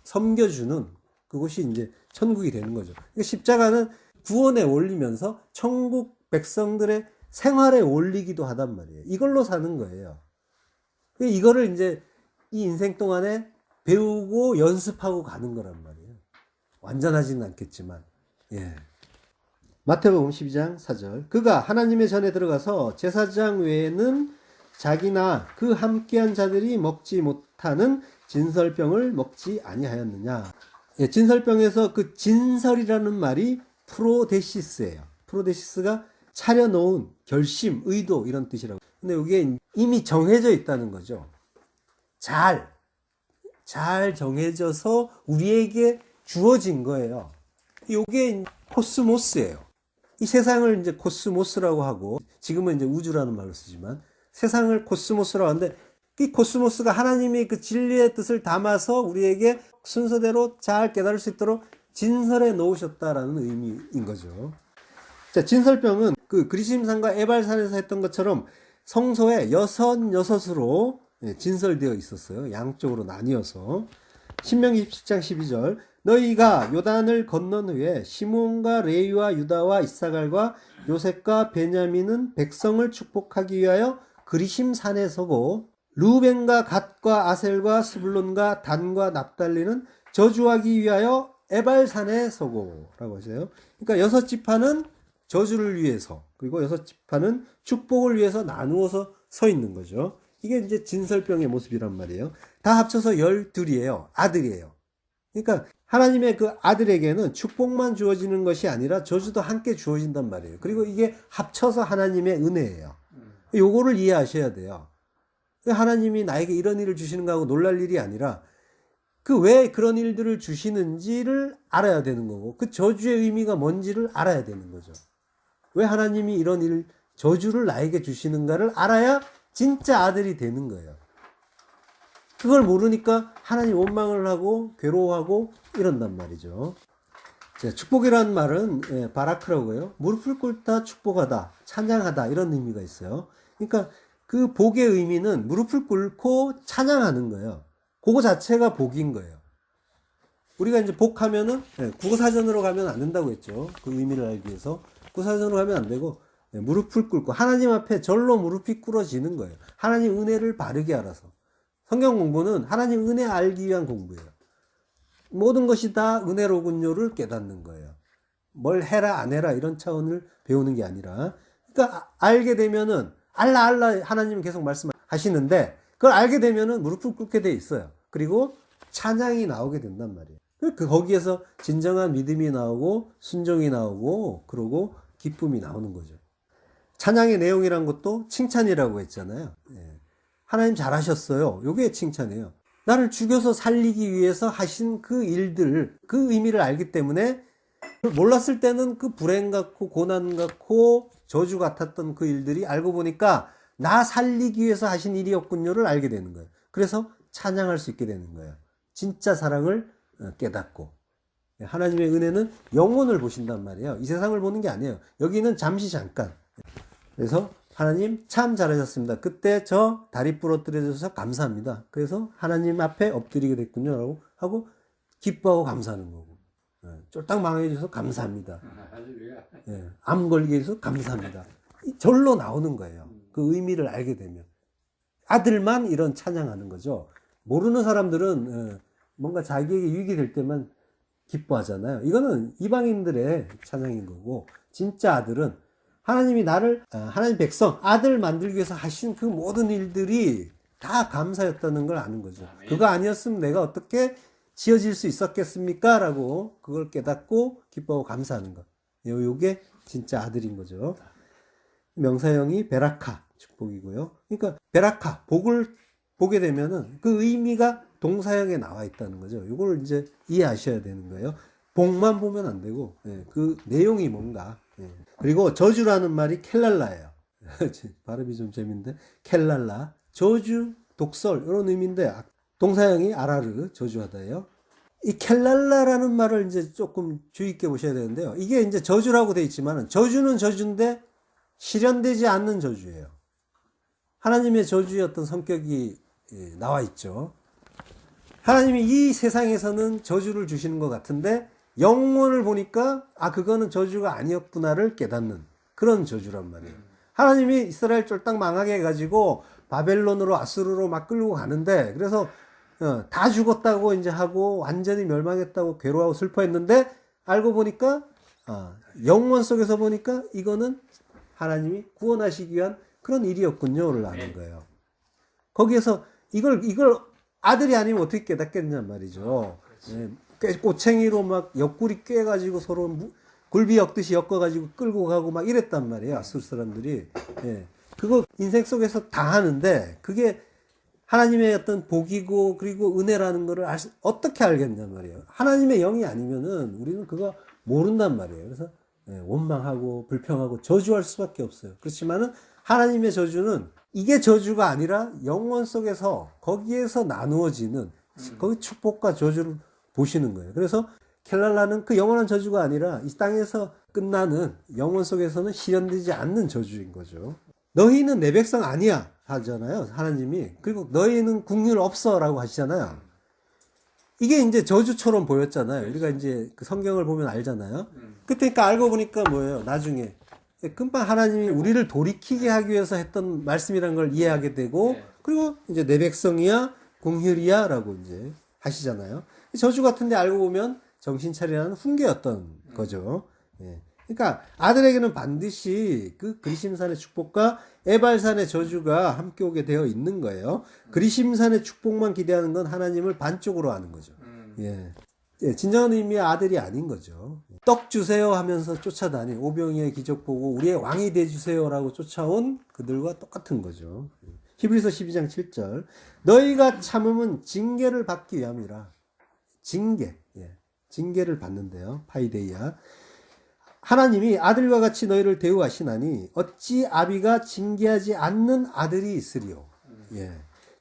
섬겨주는 그것이 이제 천국이 되는 거죠. 십자가는 구원에 올리면서 천국 백성들의 생활에 올리기도 하단 말이에요. 이걸로 사는 거예요. 이거를 이제 이 인생 동안에 배우고 연습하고 가는 거란 말이에요. 완전하지는 않겠지만. 마태복음 12장 4절 그가 하나님의 전에 들어가서 제사장 외에는 자기나 그 함께한 자들이 먹지 못하는 진설병을 먹지 아니하였느냐. 진설병에서 그 진설이라는 말이 프로데시스예요. 프로데시스가 차려놓은 결심, 의도 이런 뜻이라고. 근데 이게 이미 정해져 있다는 거죠. 잘 정해져서 우리에게 주어진 거예요. 이게 코스모스예요. 이 세상을 이제 코스모스라고 하고, 지금은 이제 우주라는 말로 쓰지만, 세상을 코스모스라고 하는데, 이 코스모스가 하나님의 그 진리의 뜻을 담아서 우리에게 순서대로 잘 깨달을 수 있도록 진설해 놓으셨다라는 의미인 거죠. 자, 진설병은 그 그리심산과 에발산에서 했던 것처럼 성소에 여섯으로 진설되어 있었어요. 양쪽으로 나뉘어서. 신명기 17장 12절 너희가 요단을 건넌 후에 시몬과 레위와 유다와 이사갈과 요셉과 베냐민은 백성을 축복하기 위하여 그리심산에 서고 루벤과 갓과 아셀과 스불론과 단과 납달리는 저주하기 위하여 에발산에 서고 라고 하세요. 그러니까 여섯 지파는 저주를 위해서 그리고 여섯 지파는 축복을 위해서 나누어서 서 있는 거죠. 이게 이제 진설병의 모습이란 말이에요. 다 합쳐서 12이에요. 아들이에요. 그러니까 하나님의 그 아들에게는 축복만 주어지는 것이 아니라 저주도 함께 주어진단 말이에요. 그리고 이게 합쳐서 하나님의 은혜예요. 요거를 이해하셔야 돼요. 하나님이 나에게 이런 일을 주시는 거하고 놀랄 일이 아니라 그 왜 그런 일들을 주시는지를 알아야 되는 거고, 그 저주의 의미가 뭔지를 알아야 되는 거죠. 왜 하나님이 이런 저주를 나에게 주시는가를 알아야 진짜 아들이 되는 거예요. 그걸 모르니까 하나님 원망을 하고 괴로워하고 이런단 말이죠. 축복이라는 말은 바라크라고 해요. 무릎을 꿇다 축복하다, 찬양하다 이런 의미가 있어요. 그러니까 그 복의 의미는 무릎을 꿇고 찬양하는 거예요. 그거 자체가 복인 거예요. 우리가 이제 복하면은 국어사전으로 가면 안 된다고 했죠. 그 의미를 알기 위해서 국어사전으로 가면 안 되고 무릎을 꿇고 하나님 앞에 절로 무릎이 꿇어지는 거예요. 하나님 은혜를 바르게 알아서. 성경 공부는 하나님 은혜 알기 위한 공부예요. 모든 것이 다 은혜로군요를 깨닫는 거예요. 뭘 해라 안 해라 이런 차원을 배우는 게 아니라, 그러니까 알게 되면은 알라 알라 하나님은 계속 말씀하시는데 그걸 알게 되면은 무릎을 꿇게 돼 있어요. 그리고 찬양이 나오게 된단 말이에요. 거기에서 진정한 믿음이 나오고 순종이 나오고 그러고 기쁨이 나오는 거죠. 찬양의 내용이란 것도 칭찬이라고 했잖아요. 하나님 잘하셨어요. 요게 칭찬이에요. 나를 죽여서 살리기 위해서 하신 그 일들, 그 의미를 알기 때문에 몰랐을 때는 그 불행 같고 고난 같고 저주 같았던 그 일들이 알고 보니까 나 살리기 위해서 하신 일이었군요를 알게 되는 거예요. 그래서 찬양할 수 있게 되는 거예요. 진짜 사랑을 깨닫고. 하나님의 은혜는 영혼을 보신단 말이에요. 이 세상을 보는 게 아니에요. 여기는 잠시 잠깐. 그래서 하나님 참 잘하셨습니다. 그때 저 다리 부러뜨려줘서 감사합니다. 그래서 하나님 앞에 엎드리게 됐군요 라고 하고 기뻐하고 감사하는 거고, 쫄딱 망하게 해줘서 감사합니다. 암 걸리게 해서 감사합니다. 절로 나오는 거예요. 그 의미를 알게 되면. 아들만 이런 찬양하는 거죠. 모르는 사람들은 뭔가 자기에게 유익이 될 때만 기뻐하잖아요. 이거는 이방인들의 찬양인 거고, 진짜 아들은 하나님이 나를, 하나님 백성, 아들 만들기 위해서 하신 그 모든 일들이 다 감사였다는 걸 아는 거죠. 그거 아니었으면 내가 어떻게 지어질 수 있었겠습니까? 라고 그걸 깨닫고 기뻐하고 감사하는 것. 요게 진짜 아들인 거죠. 명사형이 베라카, 축복이고요. 그러니까 베라카, 복을 보게 되면은 그 의미가 동사형에 나와 있다는 거죠. 요걸 이제 이해하셔야 되는 거예요. 복만 보면 안 되고, 그 내용이 뭔가. 그리고 저주라는 말이 켈랄라예요. 발음이 좀 재밌는데, 켈랄라. 저주, 독설, 이런 의미인데, 동사형이 아라르, 저주하다예요. 이 켈랄라라는 말을 이제 조금 주의 있게 보셔야 되는데요. 이게 이제 저주라고 되어 있지만, 저주는 저주인데, 실현되지 않는 저주예요. 하나님의 저주의 어떤 성격이 나와 있죠. 하나님이 이 세상에서는 저주를 주시는 것 같은데 영혼을 보니까 그거는 저주가 아니었구나를 깨닫는 그런 저주란 말이에요. 하나님이 이스라엘 쫄딱 망하게 해가지고 바벨론으로 아수르로 막 끌고 가는데, 그래서 다 죽었다고 이제 하고 완전히 멸망했다고 괴로워하고 슬퍼했는데 알고 보니까 영혼 속에서 보니까 이거는 하나님이 구원하시기 위한 그런 일이었군요를 아는 거예요. 거기에서 이걸 아들이 아니면 어떻게 깨닫겠냔 말이죠. 꼬챙이로 막 옆구리 꿰가지고 서로 굴비 엮듯이 엮어가지고 끌고 가고 막 이랬단 말이에요. 아수르 사람들이. 그거 인생 속에서 다 하는데 그게 하나님의 어떤 복이고 그리고 은혜라는 거를 어떻게 알겠냔 말이에요. 하나님의 영이 아니면은 우리는 그거 모른단 말이에요. 그래서 원망하고 불평하고 저주할 수밖에 없어요. 그렇지만은 하나님의 저주는 이게 저주가 아니라 영혼 속에서 거기에서 나누어지는 거기 축복과 저주를 보시는 거예요. 그래서 켈랄라는 그 영원한 저주가 아니라 이 땅에서 끝나는 영혼 속에서는 실현되지 않는 저주인 거죠. 너희는 내 백성 아니야 하잖아요. 하나님이. 그리고 너희는 국률 없어 라고 하시잖아요. 이게 이제 저주처럼 보였잖아요. 우리가 이제 그 성경을 보면 알잖아요. 그러니까 알고 보니까 뭐예요? 나중에 금방 하나님이 우리를 돌이키게 하기 위해서 했던 말씀이라는 걸 이해하게 되고, 그리고 이제 내 백성이야, 궁휼이야 라고 이제 하시잖아요. 저주 같은데 알고 보면 정신 차리라는 훈계였던 거죠. 그러니까 아들에게는 반드시 그 그리심산의 축복과 에발산의 저주가 함께 오게 되어 있는 거예요. 그리심산의 축복만 기대하는 건 하나님을 반쪽으로 아는 거죠. 진정한 의미의 아들이 아닌 거죠. 떡 주세요 하면서 쫓아다니 오병이의 기적 보고 우리의 왕이 돼주세요라고 쫓아온 그들과 똑같은 거죠. 히브리서 12장 7절 너희가 참음은 징계를 받기 위함이라. 징계, 예, 징계를 받는데요. 파이데이아. 하나님이 아들과 같이 너희를 대우하시나니 어찌 아비가 징계하지 않는 아들이 있으리요. 예.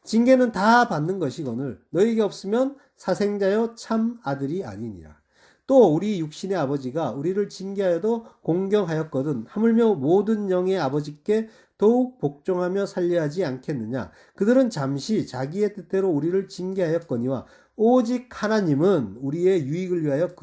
징계는 다 받는 것이거늘 너희에게 없으면 사생자여 참 아들이 아니니라. 또 우리 육신의 아버지가 우리를 징계하여도 공경하였거든 하물며 모든 영의 아버지께 더욱 복종하며 살려하지 않겠느냐. 그들은 잠시 자기의 뜻대로 우리를 징계하였거니와 오직 하나님은 우리의 유익을 위하여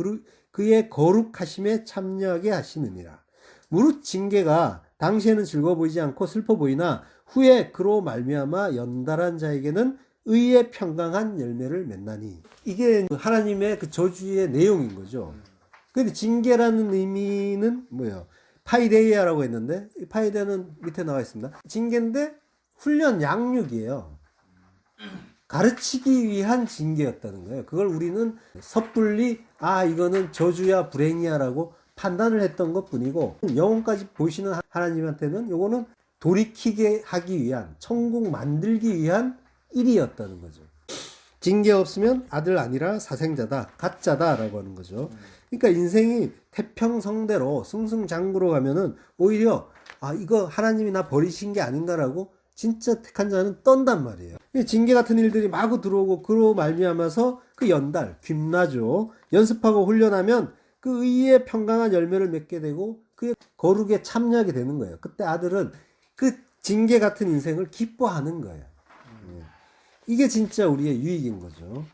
그의 거룩하심에 참여하게 하시느니라. 무릇 징계가 당시에는 즐거워 보이지 않고 슬퍼 보이나 후에 그로 말미암아 연달한 자에게는 의의 평강한 열매를 맺나니. 이게 하나님의 그 저주의 내용인 거죠. 근데 징계라는 의미는 뭐예요? 파이데이아라고 했는데 파이데는 밑에 나와 있습니다. 징계인데 훈련 양육이에요. 가르치기 위한 징계였다는 거예요. 그걸 우리는 섣불리 이거는 저주야 불행이야 라고 판단을 했던 것 뿐이고, 영혼까지 보시는 하나님한테는 요거는 돌이키게 하기 위한, 천국 만들기 위한 일이었다는 거죠. 징계 없으면 아들 아니라 사생자다, 가짜다 라고 하는 거죠. 그러니까 인생이 태평성대로 승승장구로 가면은 오히려 이거 하나님이 나 버리신 게 아닌가라고 진짜 택한 자는 떤단 말이에요. 징계 같은 일들이 마구 들어오고 그로 말미암아서 그 연달, 귐나죠. 연습하고 훈련하면 그 의의 평강한 열매를 맺게 되고 그의 거룩에 참여하게 되는 거예요. 그때 아들은 그 징계 같은 인생을 기뻐하는 거예요. 이게 진짜 우리의 유익인 거죠.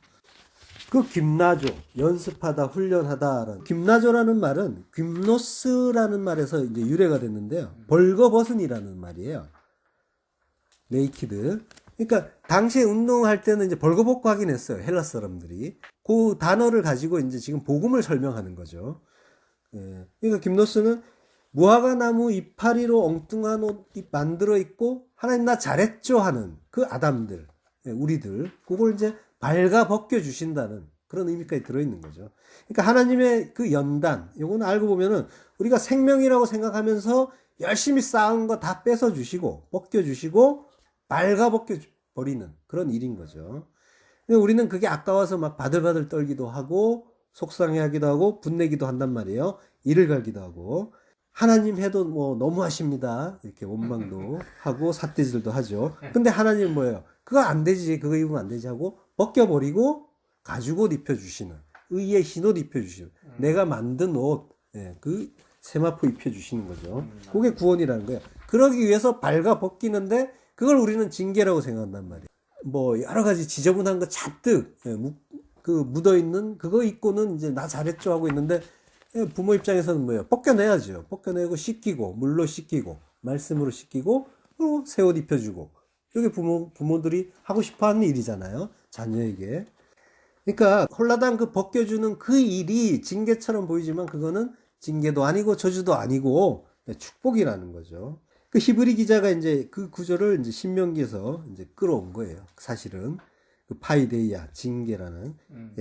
그 귐나죠. 연습하다, 훈련하다. 귐나죠라는 말은 귐노스라는 말에서 이제 유래가 됐는데요. 벌거벗은이라는 말이에요. 네이키드. 그러니까 당시에 운동할 때는 이제 벌거벗고 하긴 했어요. 헬라스 사람들이. 그 단어를 가지고 이제 지금 복음을 설명하는 거죠. 예. 그러니까 귐노스는 무화과 나무 이파리로 엉뚱한 옷 만들어 입고 하나님 나 잘했죠 하는 그 아담들, 우리들, 그걸 이제 발가 벗겨 주신다는 그런 의미까지 들어있는 거죠. 그러니까 하나님의 그 연단, 요거는 알고 보면은 우리가 생명이라고 생각하면서 열심히 쌓은 거 다 뺏어 주시고 벗겨 주시고 발가 벗겨 버리는 그런 일인 거죠. 우리는 그게 아까워서 막 바들바들 떨기도 하고 속상해하기도 하고 분내기도 한단 말이에요. 이를 갈기도 하고. 하나님 해도 뭐 너무하십니다 이렇게 원망도 하고 삿대질도 하죠. 근데 하나님은 뭐예요? 그거 안 되지, 그거 입으면 안 되지 하고 벗겨버리고 가죽옷 입혀주시는, 의의 흰옷 입혀주시는, 내가 만든 옷, 그 세마포 입혀주시는 거죠. 그게 구원이라는 거예요. 그러기 위해서 발가 벗기는데 그걸 우리는 징계라고 생각한단 말이에요. 뭐 여러 가지 지저분한 거 잔뜩 그 묻어있는 그거 입고는 이제 나 잘했죠 하고 있는데, 부모 입장에서는 뭐예요? 벗겨내야죠. 벗겨내고 씻기고, 물로 씻기고, 말씀으로 씻기고, 그리고 새 옷 입혀주고. 이게 부모들이 하고 싶어 하는 일이잖아요. 자녀에게. 그러니까, 홀라당 그 벗겨주는 그 일이 징계처럼 보이지만 그거는 징계도 아니고 저주도 아니고 축복이라는 거죠. 그 히브리 기자가 이제 그 구절을 이제 신명기에서 이제 끌어온 거예요. 사실은. 그 파이데이아, 징계라는.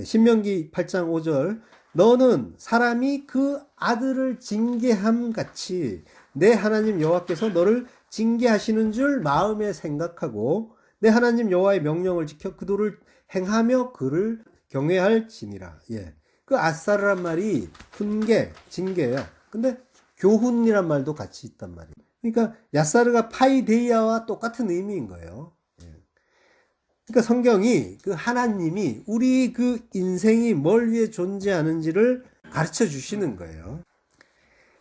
신명기 8장 5절. 너는 사람이 그 아들을 징계함 같이 내 하나님 여호와께서 너를 징계하시는 줄 마음에 생각하고 내 하나님 여호와의 명령을 지켜 그 도를 행하며 그를 경외할지니라. 예. 그 아사르란 말이 훈계, 징계예요. 근데 교훈이란 말도 같이 있단 말이에요. 그러니까 야사르가 파이데이아와 똑같은 의미인 거예요. 그러니까 성경이 그 하나님이 우리 그 인생이 뭘 위해 존재하는지를 가르쳐 주시는 거예요.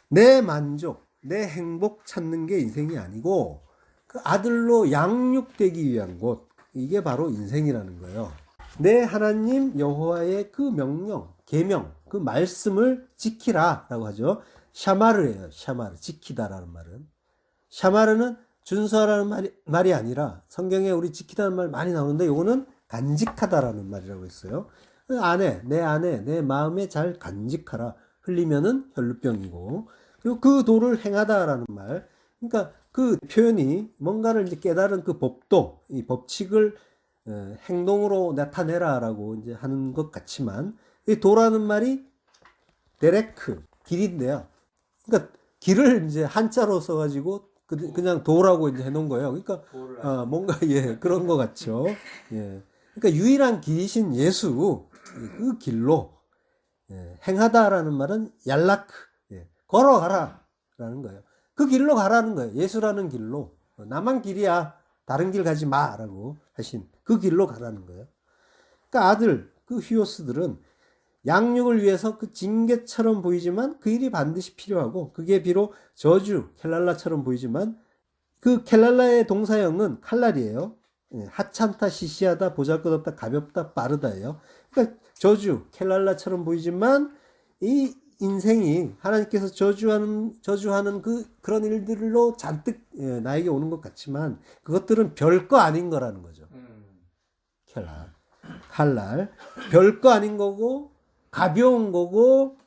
내 만족, 내 행복 찾는 게 인생이 아니고 그 아들로 양육되기 위한 곳, 이게 바로 인생이라는 거예요. 내 하나님 여호와의 그 명령, 계명, 그 말씀을 지키라 라고 하죠. 샤마르예요. 샤마르, 지키다라는 말은. 샤마르는 준수하라는 말이 아니라 성경에 우리 지키다는 말 많이 나오는데 요거는 간직하다라는 말이라고 했어요. 내 안에 내 마음에 잘 간직하라. 흘리면은 혈루병이고, 그리고 그 도를 행하다라는 말. 그러니까 그 표현이 뭔가를 이제 깨달은 그 법도, 이 법칙을 행동으로 나타내라라고 이제 하는 것 같지만, 이 도라는 말이 데레크, 길인데요. 그러니까 길을 이제 한자로 써가지고 그냥 도라고 이제 해놓은 거예요. 그러니까 뭔가 그런 것 같죠. 예. 그러니까 유일한 길이신 예수, 그 길로 행하다라는 말은 얄라크 걸어가라라는 거예요. 그 길로 가라는 거예요. 예수라는 길로. 나만 길이야. 다른 길 가지 마라고 하신 그 길로 가라는 거예요. 그러니까 아들 그 휴오스들은 양육을 위해서 그 징계처럼 보이지만 그 일이 반드시 필요하고 그게 비록 저주 켈랄라처럼 보이지만 그 켈랄라의 동사형은 칼날이에요. 하찮다, 시시하다, 보잘것없다, 가볍다, 빠르다예요. 그러니까 저주 켈랄라처럼 보이지만 이 인생이 하나님께서 저주하는 그런 일들로 잔뜩 나에게 오는 것 같지만 그것들은 별거 아닌 거라는 거죠. 칼날 별거 아닌 거고 가벼운 거고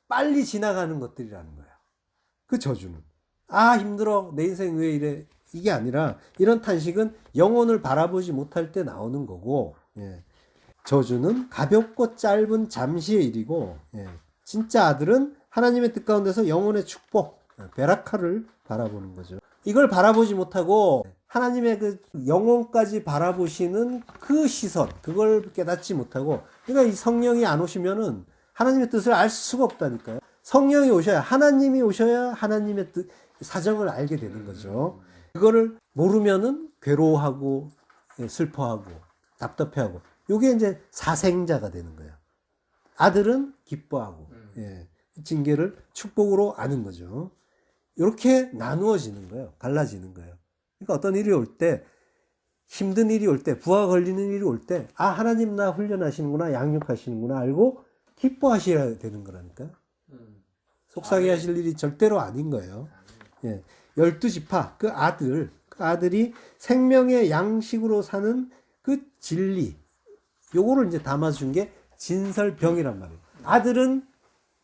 빨리 지나가는 것들이라는 거예요. 그 저주는 힘들어 내 인생 왜 이래 이게 아니라 이런 탄식은 영혼을 바라보지 못할 때 나오는 거고 저주는 가볍고 짧은 잠시의 일이고 진짜 아들은 하나님의 뜻 가운데서 영혼의 축복 베라카를 바라보는 거죠. 이걸 바라보지 못하고 하나님의 그 영혼까지 바라보시는 그 시선 그걸 깨닫지 못하고 그러니까 이 성령이 안 오시면은 하나님의 뜻을 알 수가 없다니까요. 성령이 오셔야 하나님이 오셔야 하나님의 뜻 사정을 알게 되는 거죠. 그거를 모르면은 괴로워하고 슬퍼하고 답답해하고 요게 이제 사생자가 되는 거예요. 아들은 기뻐하고 징계를 축복으로 아는 거죠. 이렇게 나누어지는 거예요. 갈라지는 거예요. 그러니까 어떤 일이 올 때 힘든 일이 올 때 부하가 걸리는 일이 올 때 하나님 나 훈련하시는구나 양육하시는구나 알고 기뻐하셔야 되는 거라니까. 속상해 하실 일이 절대로 아닌 거예요. 12지파 그 아들이 생명의 양식으로 사는 그 진리 요거를 이제 담아준 게 진설병이란 말이에요. 아들은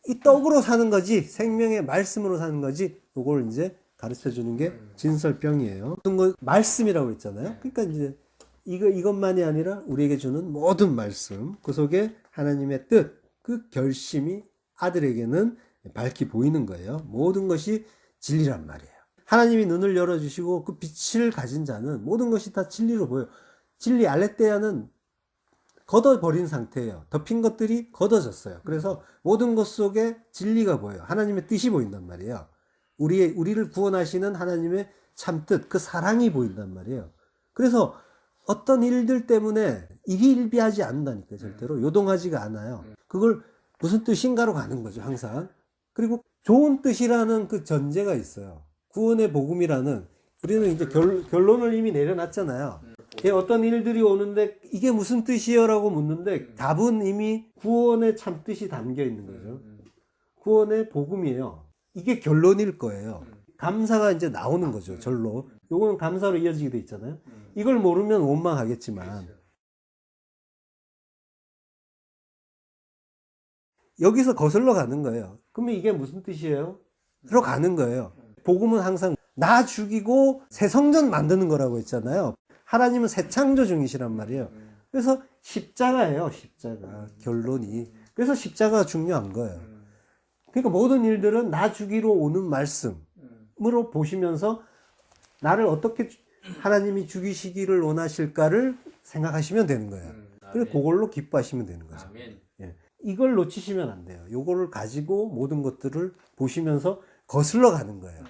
이 떡으로 사는 거지 생명의 말씀으로 사는 거지 요걸 이제 가르쳐 주는 게 진설병이에요. 말씀이라고 했잖아요. 그러니까 이제 이것만이 아니라 우리에게 주는 모든 말씀 그 속에 하나님의 뜻 그 결심이 아들에게는 밝히 보이는 거예요. 모든 것이 진리란 말이에요. 하나님이 눈을 열어주시고 그 빛을 가진 자는 모든 것이 다 진리로 보여요. 진리 알레테아는 걷어버린 상태예요. 덮인 것들이 걷어졌어요. 그래서 모든 것 속에 진리가 보여요. 하나님의 뜻이 보인단 말이에요. 우리를 구원하시는 하나님의 참뜻, 그 사랑이 보인단 말이에요. 그래서 어떤 일들 때문에 일희일비하지 않는다니까요. 절대로 요동하지가 않아요. 그걸 무슨 뜻인가로 가는 거죠. 항상. 그리고 좋은 뜻이라는 그 전제가 있어요. 구원의 복음이라는 우리는 이제 결론을 이미 내려놨잖아요. 어떤 일들이 오는데 이게 무슨 뜻이에요? 라고 묻는데 답은 이미 구원의 참뜻이 담겨 있는 거죠. 구원의 복음이에요. 이게 결론일 거예요. 감사가 이제 나오는 거죠. 절로. 요거는 감사로 이어지게 돼 있잖아요. 이걸 모르면 원망하겠지만 여기서 거슬러 가는 거예요. 그러면 이게 무슨 뜻이에요? 로 가는 거예요. 복음은 항상 나 죽이고 새 성전 만드는 거라고 했잖아요. 하나님은 새 창조 중이시란 말이에요. 그래서 십자가예요. 십자가. 결론이. 그래서 십자가가 중요한 거예요. 그러니까 모든 일들은 나 주기로 오는 말씀으로 보시면서 나를 어떻게 하나님이 죽이시기를 원하실까를 생각하시면 되는 거예요. 그래서 그걸로 기뻐하시면 되는 거죠. 이걸 놓치시면 안 돼요. 요거를 가지고 모든 것들을 보시면서 거슬러 가는 거예요.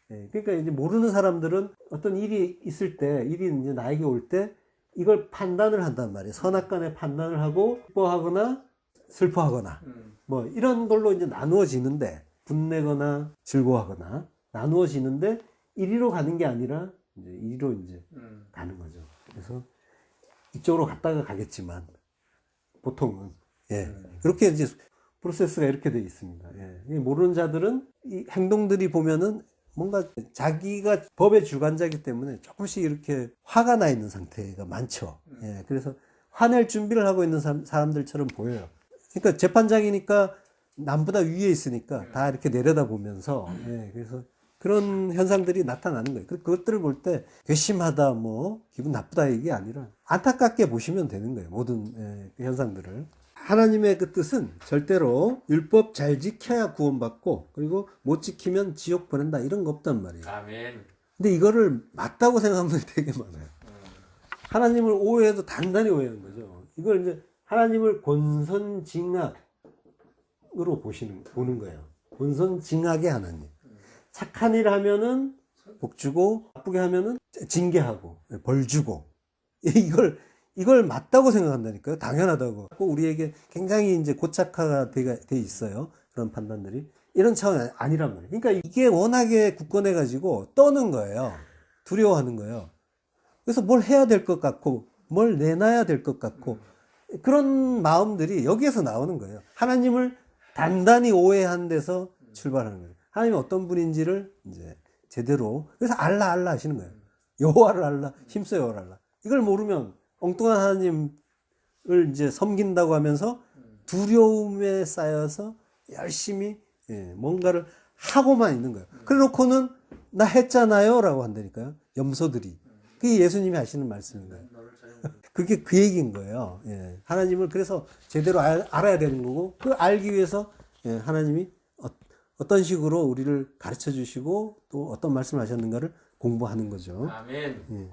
그러니까 이제 모르는 사람들은 어떤 일이 있을 때, 일이 이제 나에게 올 때 이걸 판단을 한단 말이에요. 선악간에 판단을 하고 기뻐하거나 슬퍼하거나 뭐 이런 걸로 이제 나누어지는데 분내거나 즐거워하거나 나누어지는데 이리로 가는 게 아니라 이제 이리로 이제 가는 거죠. 그래서 이쪽으로 갔다가 가겠지만 보통은 그렇게 이제 프로세스가 이렇게 되어 있습니다. 모르는 자들은 이 행동들이 보면은 뭔가 자기가 법의 주관자이기 때문에 조금씩 이렇게 화가 나 있는 상태가 많죠. 그래서 화낼 준비를 하고 있는 사람들처럼 보여요. 그러니까 재판장이니까 남보다 위에 있으니까 다 이렇게 내려다보면서 그래서 그런 현상들이 나타나는 거예요. 그것들을 볼 때 괘씸하다 뭐 기분 나쁘다 이게 아니라 안타깝게 보시면 되는 거예요. 모든 현상들을. 하나님의 그 뜻은 절대로 율법 잘 지켜야 구원받고 그리고 못 지키면 지옥 보낸다 이런 거 없단 말이에요. 아멘. 근데 이거를 맞다고 생각하는 분이 되게 많아요. 하나님을 오해해도 단단히 오해하는 거죠. 이걸 이제 하나님을 본선징악으로 보는 거예요. 본선징악의 하나님. 착한 일 하면은 복 주고, 나쁘게 하면은 징계하고, 벌 주고. 이걸 맞다고 생각한다니까요. 당연하다고. 우리에게 굉장히 이제 고착화가 돼 있어요. 그런 판단들이. 이런 차원이 아니란 말이에요. 그러니까 이게 워낙에 굳건해가지고 떠는 거예요. 두려워하는 거예요. 그래서 뭘 해야 될 것 같고, 뭘 내놔야 될 것 같고, 그런 마음들이 여기에서 나오는 거예요. 하나님을 단단히 오해한 데서 출발하는 거예요. 하나님이 어떤 분인지를 이제 제대로, 그래서 알라 하시는 거예요. 여호와를 알라, 힘써 여호와를 알라. 이걸 모르면 엉뚱한 하나님을 이제 섬긴다고 하면서 두려움에 쌓여서 열심히 뭔가를 하고만 있는 거예요. 그래 놓고는 나 했잖아요 라고 한다니까요. 염소들이. 그게 예수님이 하시는 말씀인 거예요. 그게 그 얘기인 거예요. 하나님을 그래서 제대로 알아야 되는 거고, 그 알기 위해서 하나님이 어떤 식으로 우리를 가르쳐 주시고 또 어떤 말씀을 하셨는가를 공부하는 거죠. 아멘.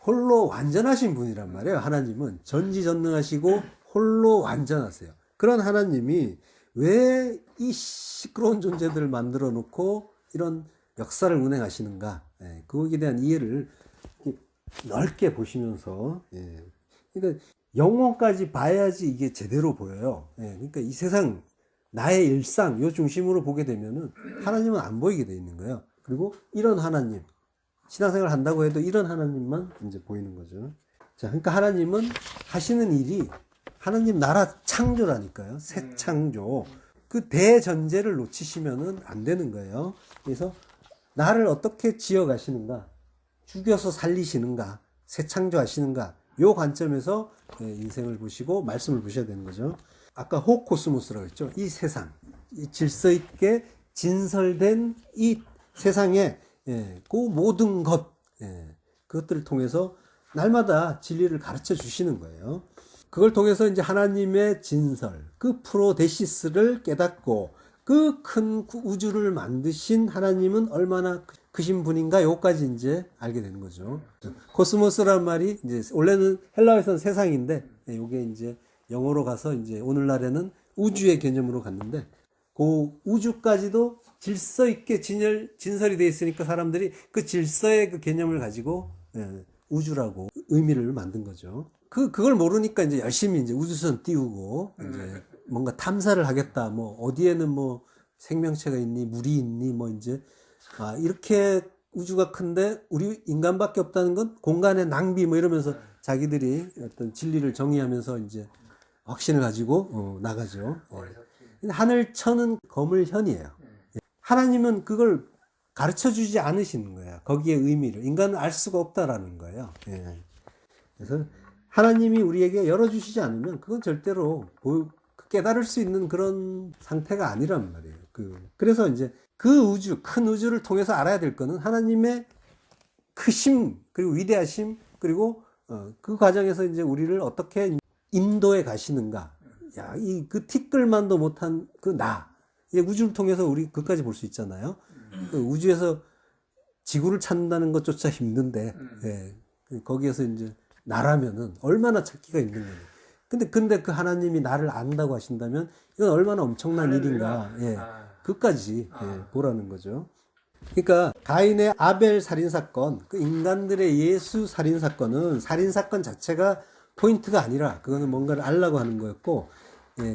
홀로 완전하신 분이란 말이에요. 하나님은 전지전능하시고 홀로 완전하세요. 그런 하나님이 왜 이 시끄러운 존재들을 만들어 놓고 이런 역사를 운행하시는가, 그거에 대한 이해를 넓게 보시면서, 그러니까 영혼까지 봐야지 이게 제대로 보여요. 그러니까 이 세상, 나의 일상, 요 중심으로 보게 되면은 하나님은 안 보이게 돼 있는 거예요. 그리고 이런 하나님, 신앙생활 한다고 해도 이런 하나님만 이제 보이는 거죠. 자, 그러니까 하나님은 하시는 일이 하나님 나라 창조라니까요. 새 창조. 그 대전제를 놓치시면은 안 되는 거예요. 그래서 나를 어떻게 지어 가시는가, 죽여서 살리시는가, 새 창조하시는가, 요 관점에서 인생을 보시고 말씀을 보셔야 되는 거죠. 아까 호코스모스라고 했죠. 이 세상, 이 질서 있게 진설된 이 세상에 그 모든 것, 그것들을 통해서 날마다 진리를 가르쳐 주시는 거예요. 그걸 통해서 이제 하나님의 진설, 그 프로데시스를 깨닫고 그 큰 우주를 만드신 하나님은 얼마나 크신 분인가, 요까지 이제 알게 되는 거죠. 코스모스란 말이 이제 원래는 헬라어에서는 세상인데, 요게 이제 영어로 가서 이제 오늘날에는 우주의 개념으로 갔는데, 그 우주까지도 질서 있게 진설이 되어 있으니까 사람들이 그 질서의 그 개념을 가지고 우주라고 의미를 만든 거죠. 그걸 모르니까 이제 열심히 이제 우주선 띄우고 이제 뭔가 탐사를 하겠다. 뭐 어디에는 뭐 생명체가 있니, 물이 있니, 뭐 이제 이렇게 우주가 큰데 우리 인간밖에 없다는 건 공간의 낭비 뭐 이러면서 자기들이 어떤 진리를 정의하면서 이제 확신을 가지고 나가죠. 하늘천은 거물현이에요. 하나님은 그걸 가르쳐 주지 않으시는 거예요. 거기에 의미를. 인간은 알 수가 없다라는 거예요. 그래서 하나님이 우리에게 열어주시지 않으면 그건 절대로 깨달을 수 있는 그런 상태가 아니란 말이에요. 그래서 이제 그 우주, 큰 우주를 통해서 알아야 될 거는 하나님의 크심, 그리고 위대하심, 그리고 그 과정에서 이제 우리를 어떻게 인도해 가시는가. 야, 그 티끌만도 못한 우주를 통해서 우리 그까지 볼 수 있잖아요. 우주에서 지구를 찾는다는 것조차 힘든데, 거기에서 이제 나라면은 얼마나 찾기가 힘든 거예요. 근데 그 하나님이 나를 안다고 하신다면 이건 얼마나 엄청난 일인가. 그까지 보라는 거죠. 그러니까 가인의 아벨 살인사건, 그 인간들의 예수 살인사건은 살인사건 자체가 포인트가 아니라 그거는 뭔가를 알라고 하는 거였고,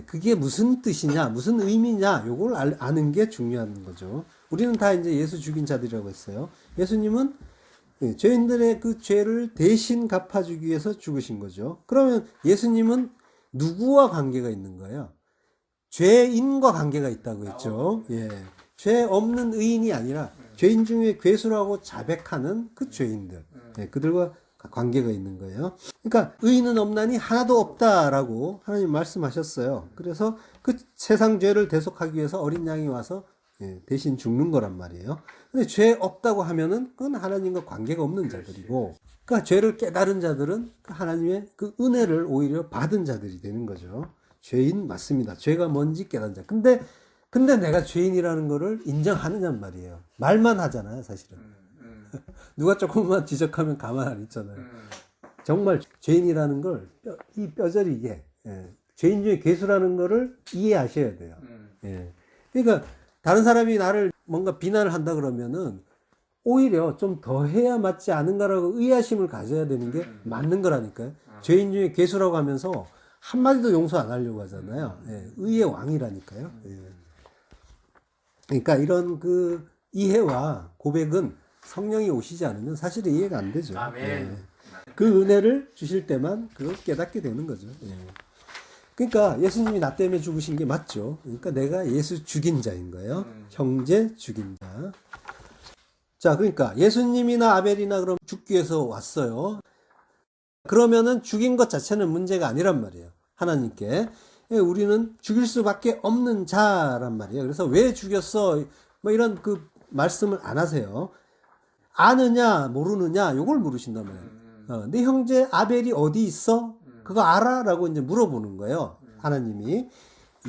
그게 무슨 뜻이냐, 무슨 의미냐, 요걸 아는 게 중요한 거죠. 우리는 다 이제 예수 죽인 자들이라고 했어요. 예수님은 죄인들의 그 죄를 대신 갚아주기 위해서 죽으신 거죠. 그러면 예수님은 누구와 관계가 있는 거예요? 죄인과 관계가 있다고 했죠. 죄 없는 의인이 아니라 죄인 중에 괴수라고 자백하는 그 죄인들, 그들과 관계가 있는 거예요. 그러니까 의인은 없나니 하나도 없다라고 하나님 말씀하셨어요. 그래서 그 세상 죄를 대속하기 위해서 어린 양이 와서 대신 죽는 거란 말이에요. 근데 죄 없다고 하면은 그건 하나님과 관계가 없는 자들이고, 그러니까 죄를 깨달은 자들은 하나님의 그 은혜를 오히려 받은 자들이 되는 거죠. 죄인 맞습니다. 죄가 뭔지 깨달은 자. 근데 내가 죄인이라는 거를 인정하느냔 말이에요. 말만 하잖아요, 사실은. 누가 조금만 지적하면 가만 안 있잖아요. 정말 죄인이라는 걸 이 뼈저리게 예. 죄인 중에 괴수라는 거를 이해하셔야 돼요. 예. 그러니까 다른 사람이 나를 뭔가 비난을 한다 그러면은 오히려 좀 더 해야 맞지 않은가라고 의아심을 가져야 되는 게 맞는 거라니까요. 죄인 중에 괴수라고 하면서 한마디도 용서 안 하려고 하잖아요. 예. 의의 왕이라니까요. 예. 그러니까 이런 그 이해와 고백은 성령이 오시지 않으면 사실 이해가 안 되죠. 아멘. 예. 그 은혜를 주실 때만 그걸 깨닫게 되는 거죠. 예. 그러니까 예수님이 나 때문에 죽으신 게 맞죠. 그러니까 내가 예수 죽인 자인 거예요. 형제 죽인 자. 자, 그러니까 예수님이나 아벨이나 그럼 죽기 위해서 왔어요. 그러면은 죽인 것 자체는 문제가 아니란 말이에요. 하나님께. 우리는 죽일 수밖에 없는 자란 말이에요. 그래서 왜 죽였어? 뭐 이런 그 말씀을 안 하세요. 아느냐, 모르느냐, 요걸 물으신단 말이에요. 네 형제 아벨이 어디 있어? 그거 알아? 라고 이제 물어보는 거예요. 하나님이.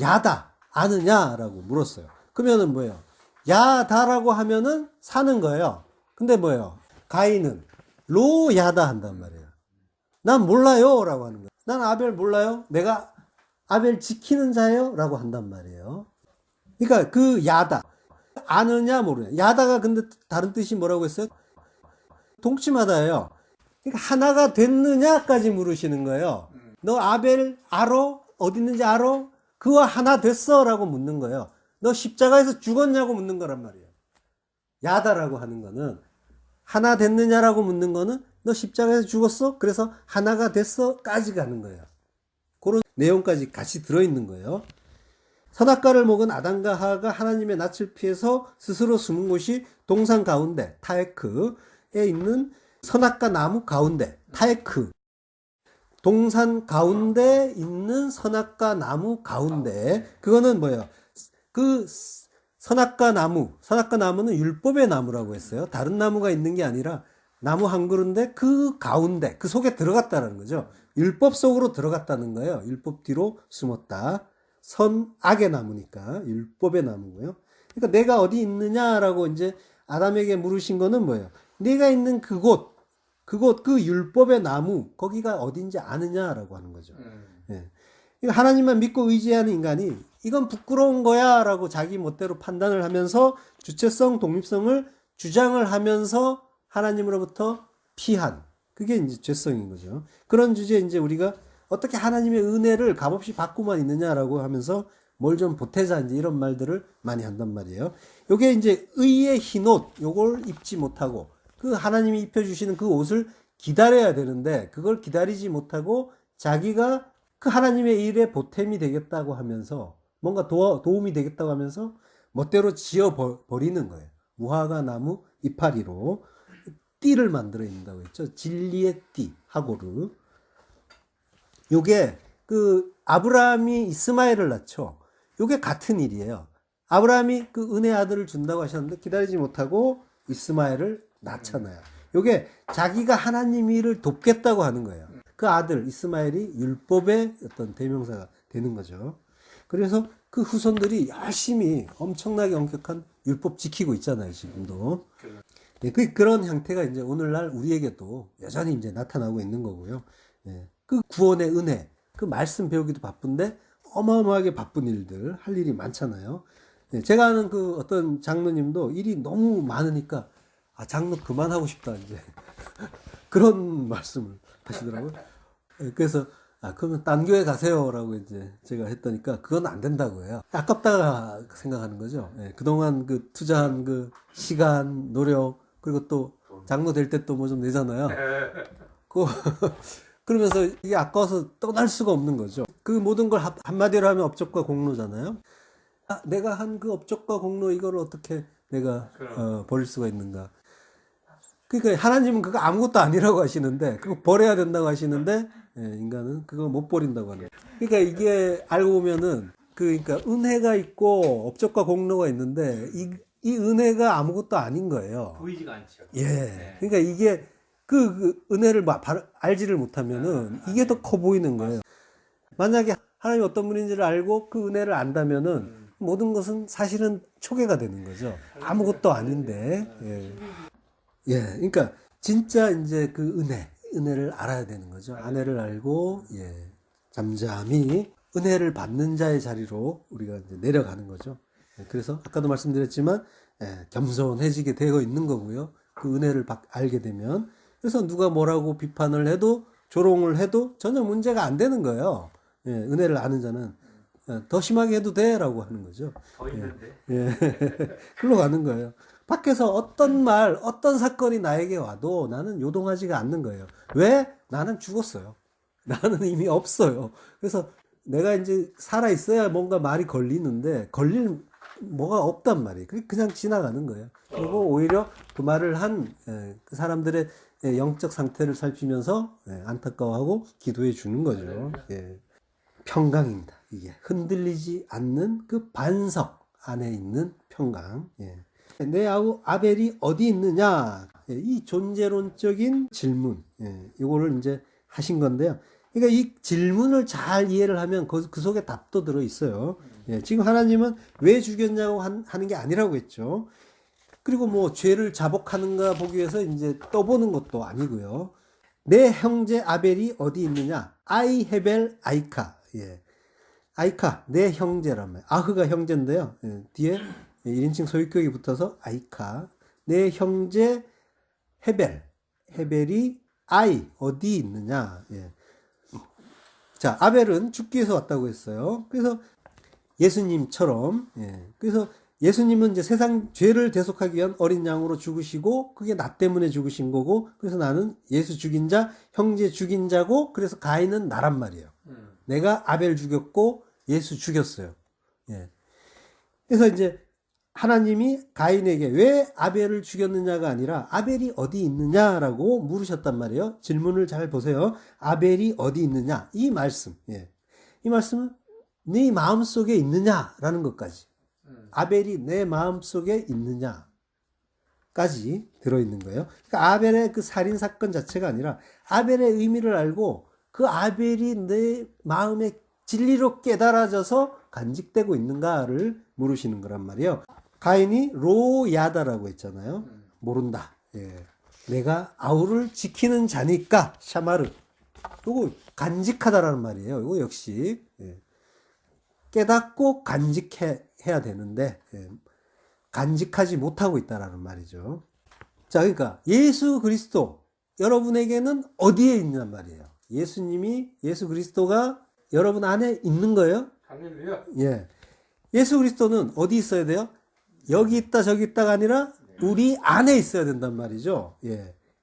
야다. 아느냐? 라고 물었어요. 그러면은 뭐예요? 야다라고 하면은 사는 거예요. 근데 뭐예요? 가인은 로야다 한단 말이에요. 난 몰라요. 라고 하는 거예요. 난 아벨 몰라요? 내가 아벨 지키는 자예요? 라고 한단 말이에요. 그러니까 그 야다. 아느냐, 모르냐. 야다가 근데 다른 뜻이 뭐라고 했어요? 동치마다예요. 그러니까 하나가 됐느냐까지 물으시는 거예요. 너 아벨 알아? 어디 있는지 알아? 그와 하나 됐어? 라고 묻는 거예요. 너 십자가에서 죽었냐고 묻는 거란 말이에요. 야다라고 하는 거는 하나 됐느냐라고 묻는 거는 너 십자가에서 죽었어? 그래서 하나가 됐어? 까지 가는 거예요. 그런 내용까지 같이 들어있는 거예요. 선악과를 먹은 아담과 하와가 하나님의 낯을 피해서 스스로 숨은 곳이 동산 가운데 타에크에 있는 선악과 나무 가운데 타에크, 동산 가운데 있는 선악과 나무 가운데, 그거는 뭐예요? 그 선악과 나무는 율법의 나무라고 했어요. 다른 나무가 있는 게 아니라 나무 한 그루인데 그 가운데, 그 속에 들어갔다라는 거죠. 율법 속으로 들어갔다는 거예요. 율법 뒤로 숨었다. 선악의 나무니까 율법의 나무고요. 그러니까 내가 어디 있느냐라고 이제 아담에게 물으신 거는 뭐예요? 내가 있는 그곳, 그 율법의 나무, 거기가 어딘지 아느냐라고 하는 거죠. 예. 하나님만 믿고 의지하는 인간이 이건 부끄러운 거야 라고 자기 멋대로 판단을 하면서 주체성, 독립성을 주장을 하면서 하나님으로부터 피한, 그게 이제 죄성인 거죠. 그런 주제에 이제 우리가 어떻게 하나님의 은혜를 값없이 받고만 있느냐라고 하면서 뭘 좀 보태자, 이제 이런 말들을 많이 한단 말이에요. 요게 이제 의의 흰옷, 요걸 입지 못하고 그 하나님이 입혀주시는 그 옷을 기다려야 되는데 그걸 기다리지 못하고 자기가 그 하나님의 일에 보탬이 되겠다고 하면서 뭔가 도움이 되겠다고 하면서 멋대로 지어 버리는 거예요. 무화과 나무 이파리로 띠를 만들어 있는다고 했죠. 진리의 띠, 하고르. 요게 그 아브라함이 이스마엘을 낳죠. 요게 같은 일이에요. 아브라함이 그 은혜 아들을 준다고 하셨는데 기다리지 못하고 이스마엘을 낳잖아요. 요게 자기가 하나님 일을 돕겠다고 하는 거예요. 그 아들 이스마엘이 율법의 어떤 대명사가 되는 거죠. 그래서 그 후손들이 열심히 엄청나게 엄격한 율법 지키고 있잖아요, 지금도. 네, 그런 형태가 이제 오늘날 우리에게도 여전히 이제 나타나고 있는 거고요. 네, 그 구원의 은혜, 그 말씀 배우기도 바쁜데 어마어마하게 바쁜 일들, 할 일이 많잖아요. 네, 제가 아는 그 어떤 장로님도 일이 너무 많으니까 장로 그만하고 싶다, 이제. 그런 말씀을 하시더라고요. 네, 그래서 그러면 딴 교회 가세요라고 이제 제가 했더니까 그건 안 된다고 해요. 아깝다 생각하는 거죠. 네, 그동안 그 투자한 그 시간, 노력, 그리고 또 장로 될 때 또 뭐 좀 내잖아요. 그러면서 이게 아까워서 떠날 수가 없는 거죠. 그 모든 걸 한마디로 하면 업적과 공로잖아요. 내가 한 그 업적과 공로 이걸 어떻게 내가 버릴 수가 있는가. 그러니까 하나님은 그거 아무것도 아니라고 하시는데 그거 버려야 된다고 하시는데 인간은 그거 못 버린다고 하는 거예요. 그러니까 이게 알고 보면은 그러니까 은혜가 있고 업적과 공로가 있는데 이 은혜가 아무것도 아닌 거예요. 보이지가 않죠. 예. 네. 그러니까 이게 그 은혜를 알지를 못하면은 이게 더 커 보이는 거예요. 만약에 하나님이 어떤 분인지를 알고 그 은혜를 안다면은 모든 것은 사실은 초계가 되는 거죠. 아무것도 아닌데. 예. 예. 그러니까 진짜 이제 그 은혜를 알아야 되는 거죠. 은혜를 알고, 예. 잠잠히 은혜를 받는 자의 자리로 우리가 이제 내려가는 거죠. 그래서 아까도 말씀드렸지만 겸손해지게 되어 있는 거고요. 그 은혜를 알게 되면, 그래서 누가 뭐라고 비판을 해도 조롱을 해도 전혀 문제가 안 되는 거예요. 은혜를 아는 자는 더 심하게 해도 돼라고 하는 거죠. 더 있는데. 글로 가는 거예요. 밖에서 어떤 말, 어떤 사건이 나에게 와도 나는 요동하지가 않는 거예요. 왜? 나는 죽었어요. 나는 이미 없어요. 그래서 내가 이제 살아 있어야 뭔가 말이 걸리는데 걸릴 뭐가 없단 말이에요. 그냥 지나가는 거예요. 그리고 오히려 그 말을 한 그 사람들의 영적 상태를 살피면서 안타까워하고 기도해 주는 거죠. 평강입니다. 이게 흔들리지 않는 그 반석 안에 있는 평강. 내 아벨이 어디 있느냐? 이 존재론적인 질문. 이거를 이제 하신 건데요. 그러니까 이 질문을 잘 이해를 하면 그 속에 답도 들어 있어요. 지금 하나님은 왜 죽였냐고 하는 게 아니라고 했죠. 그리고 뭐 죄를 자복하는가 보기 위해서 이제 떠보는 것도 아니고요. 내 형제 아벨이 어디 있느냐? 아이헤벨 아이카. 아이카, 내 형제란 말이에요. 아흐가 형제인데요. 뒤에 1인칭 소유격이 붙어서 아이카. 내 형제 헤벨이 어디 있느냐? 자, 아벨은 죽기 위해서 왔다고 했어요. 그래서 예수님처럼, 그래서 예수님은 이제 세상 죄를 대속하기 위한 어린 양으로 죽으시고, 그게 나 때문에 죽으신 거고, 그래서 나는 예수 죽인 자, 형제 죽인 자고, 그래서 가인은 나란 말이에요. 내가 아벨 죽였고, 예수 죽였어요. 그래서 이제 하나님이 가인에게 왜 아벨을 죽였느냐가 아니라 아벨이 어디 있느냐라고 물으셨단 말이에요. 질문을 잘 보세요. 아벨이 어디 있느냐? 이 말씀. 이 말씀은 네 마음속에 있느냐라는 것까지. 아벨이 내 마음속에 있느냐까지 들어있는 거예요. 그러니까 아벨의 그 살인 사건 자체가 아니라 아벨의 의미를 알고 그 아벨이 내 마음에 진리로 깨달아져서 간직되고 있는가를 물으시는 거란 말이에요. 가인이 로야다라고 했잖아요. 모른다. 내가 아우를 지키는 자니까 샤마르. 이거 간직하다라는 말이에요. 이거 역시 깨닫고 간직해야 되는데 간직하지 못하고 있다라는 말이죠. 자, 그러니까 예수 그리스도 여러분에게는 어디에 있냔 말이에요. 예수 그리스도가 여러분 안에 있는 거예요. 할렐루야. 예수 그리스도는 어디 있어야 돼요? 여기 있다 저기 있다가 아니라 우리 안에 있어야 된단 말이죠.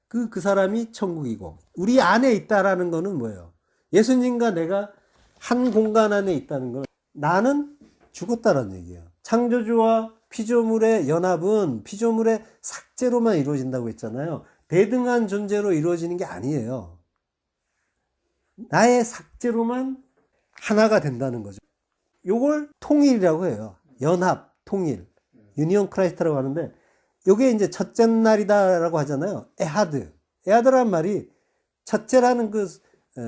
그 사람이 천국이고 우리 안에 있다라는 거는 뭐예요? 예수님과 내가 한 공간 안에 있다는 걸 나는 죽었다라는 얘기예요. 창조주와 피조물의 연합은 피조물의 삭제로만 이루어진다고 했잖아요. 대등한 존재로 이루어지는 게 아니에요. 나의 삭제로만 하나가 된다는 거죠. 요걸 통일이라고 해요. 연합, 통일. 유니온 크라이스트라고 하는데 요게 이제 첫째 날이다라고 하잖아요. 에하드라는 말이 첫째라는 그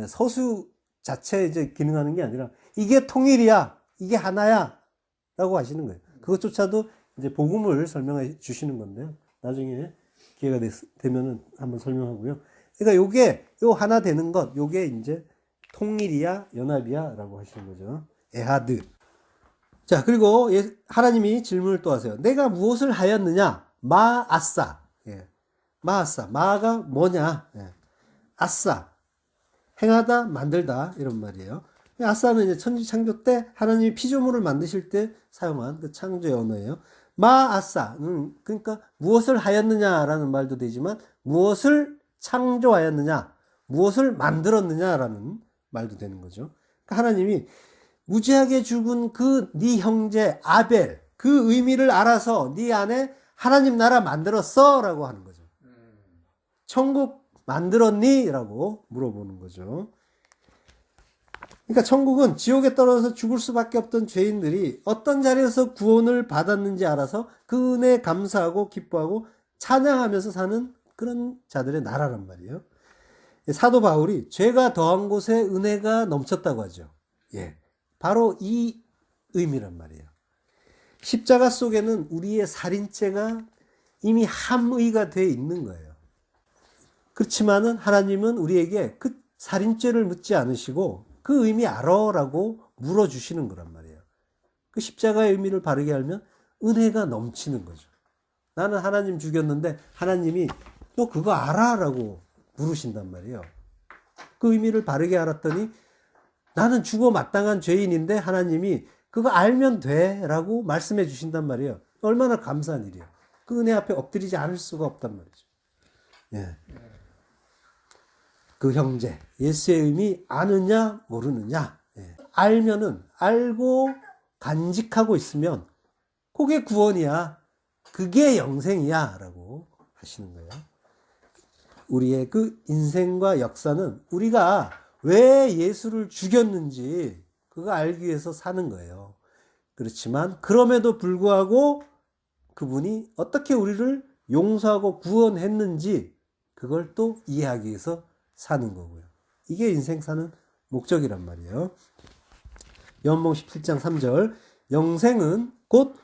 서수 자체에 이제 기능하는 게 아니라 이게 통일이야. 이게 하나야. 라고 하시는 거예요. 그것조차도 이제 복음을 설명해 주시는 건데요. 나중에 기회가 되면은 한번 설명하고요. 그러니까 요 하나 되는 것, 요게 이제 통일이야, 연합이야 라고 하시는 거죠. 에하드. 자, 그리고 하나님이 질문을 또 하세요. 내가 무엇을 하였느냐? 마아싸. 마아싸. 마가 뭐냐? 아싸. 행하다, 만들다. 이런 말이에요. 아싸는 이제 천지창조 때 하나님이 피조물을 만드실 때 사용한 그 창조의 언어예요. 마아싸. 그러니까 무엇을 하였느냐라는 말도 되지만 무엇을 창조하였느냐, 무엇을 만들었느냐라는 말도 되는 거죠. 그러니까 하나님이 무지하게 죽은 그 네 형제 아벨, 그 의미를 알아서 네 안에 하나님 나라 만들었어? 라고 하는 거죠. 천국 만들었니? 라고 물어보는 거죠. 그러니까 천국은 지옥에 떨어져서 죽을 수밖에 없던 죄인들이 어떤 자리에서 구원을 받았는지 알아서 그 은혜에 감사하고 기뻐하고 찬양하면서 사는 그런 자들의 나라란 말이에요. 사도 바울이 죄가 더한 곳에 은혜가 넘쳤다고 하죠. 바로 이 의미란 말이에요. 십자가 속에는 우리의 살인죄가 이미 함의가 되어 있는 거예요. 그렇지만은 하나님은 우리에게 그 살인죄를 묻지 않으시고 그 의미 알아라고 물어주시는 거란 말이에요. 그 십자가의 의미를 바르게 알면 은혜가 넘치는 거죠. 나는 하나님 죽였는데 하나님이 너 그거 알아라고 물으신단 말이에요. 그 의미를 바르게 알았더니 나는 죽어 마땅한 죄인인데 하나님이 그거 알면 돼 라고 말씀해 주신단 말이에요. 얼마나 감사한 일이에요. 그 은혜 앞에 엎드리지 않을 수가 없단 말이죠. 예. 그 형제, 예수의 의미 아느냐 모르느냐. 예. 알면은, 알고 간직하고 있으면 그게 구원이야. 그게 영생이야 라고 하시는 거예요. 우리의 그 인생과 역사는 우리가 왜 예수를 죽였는지 그거 알기 위해서 사는 거예요. 그렇지만 그럼에도 불구하고 그분이 어떻게 우리를 용서하고 구원했는지 그걸 또 이해하기 위해서 사는 거고요. 이게 인생 사는 목적이란 말이에요. 요한복음 17장 3절 영생은 곧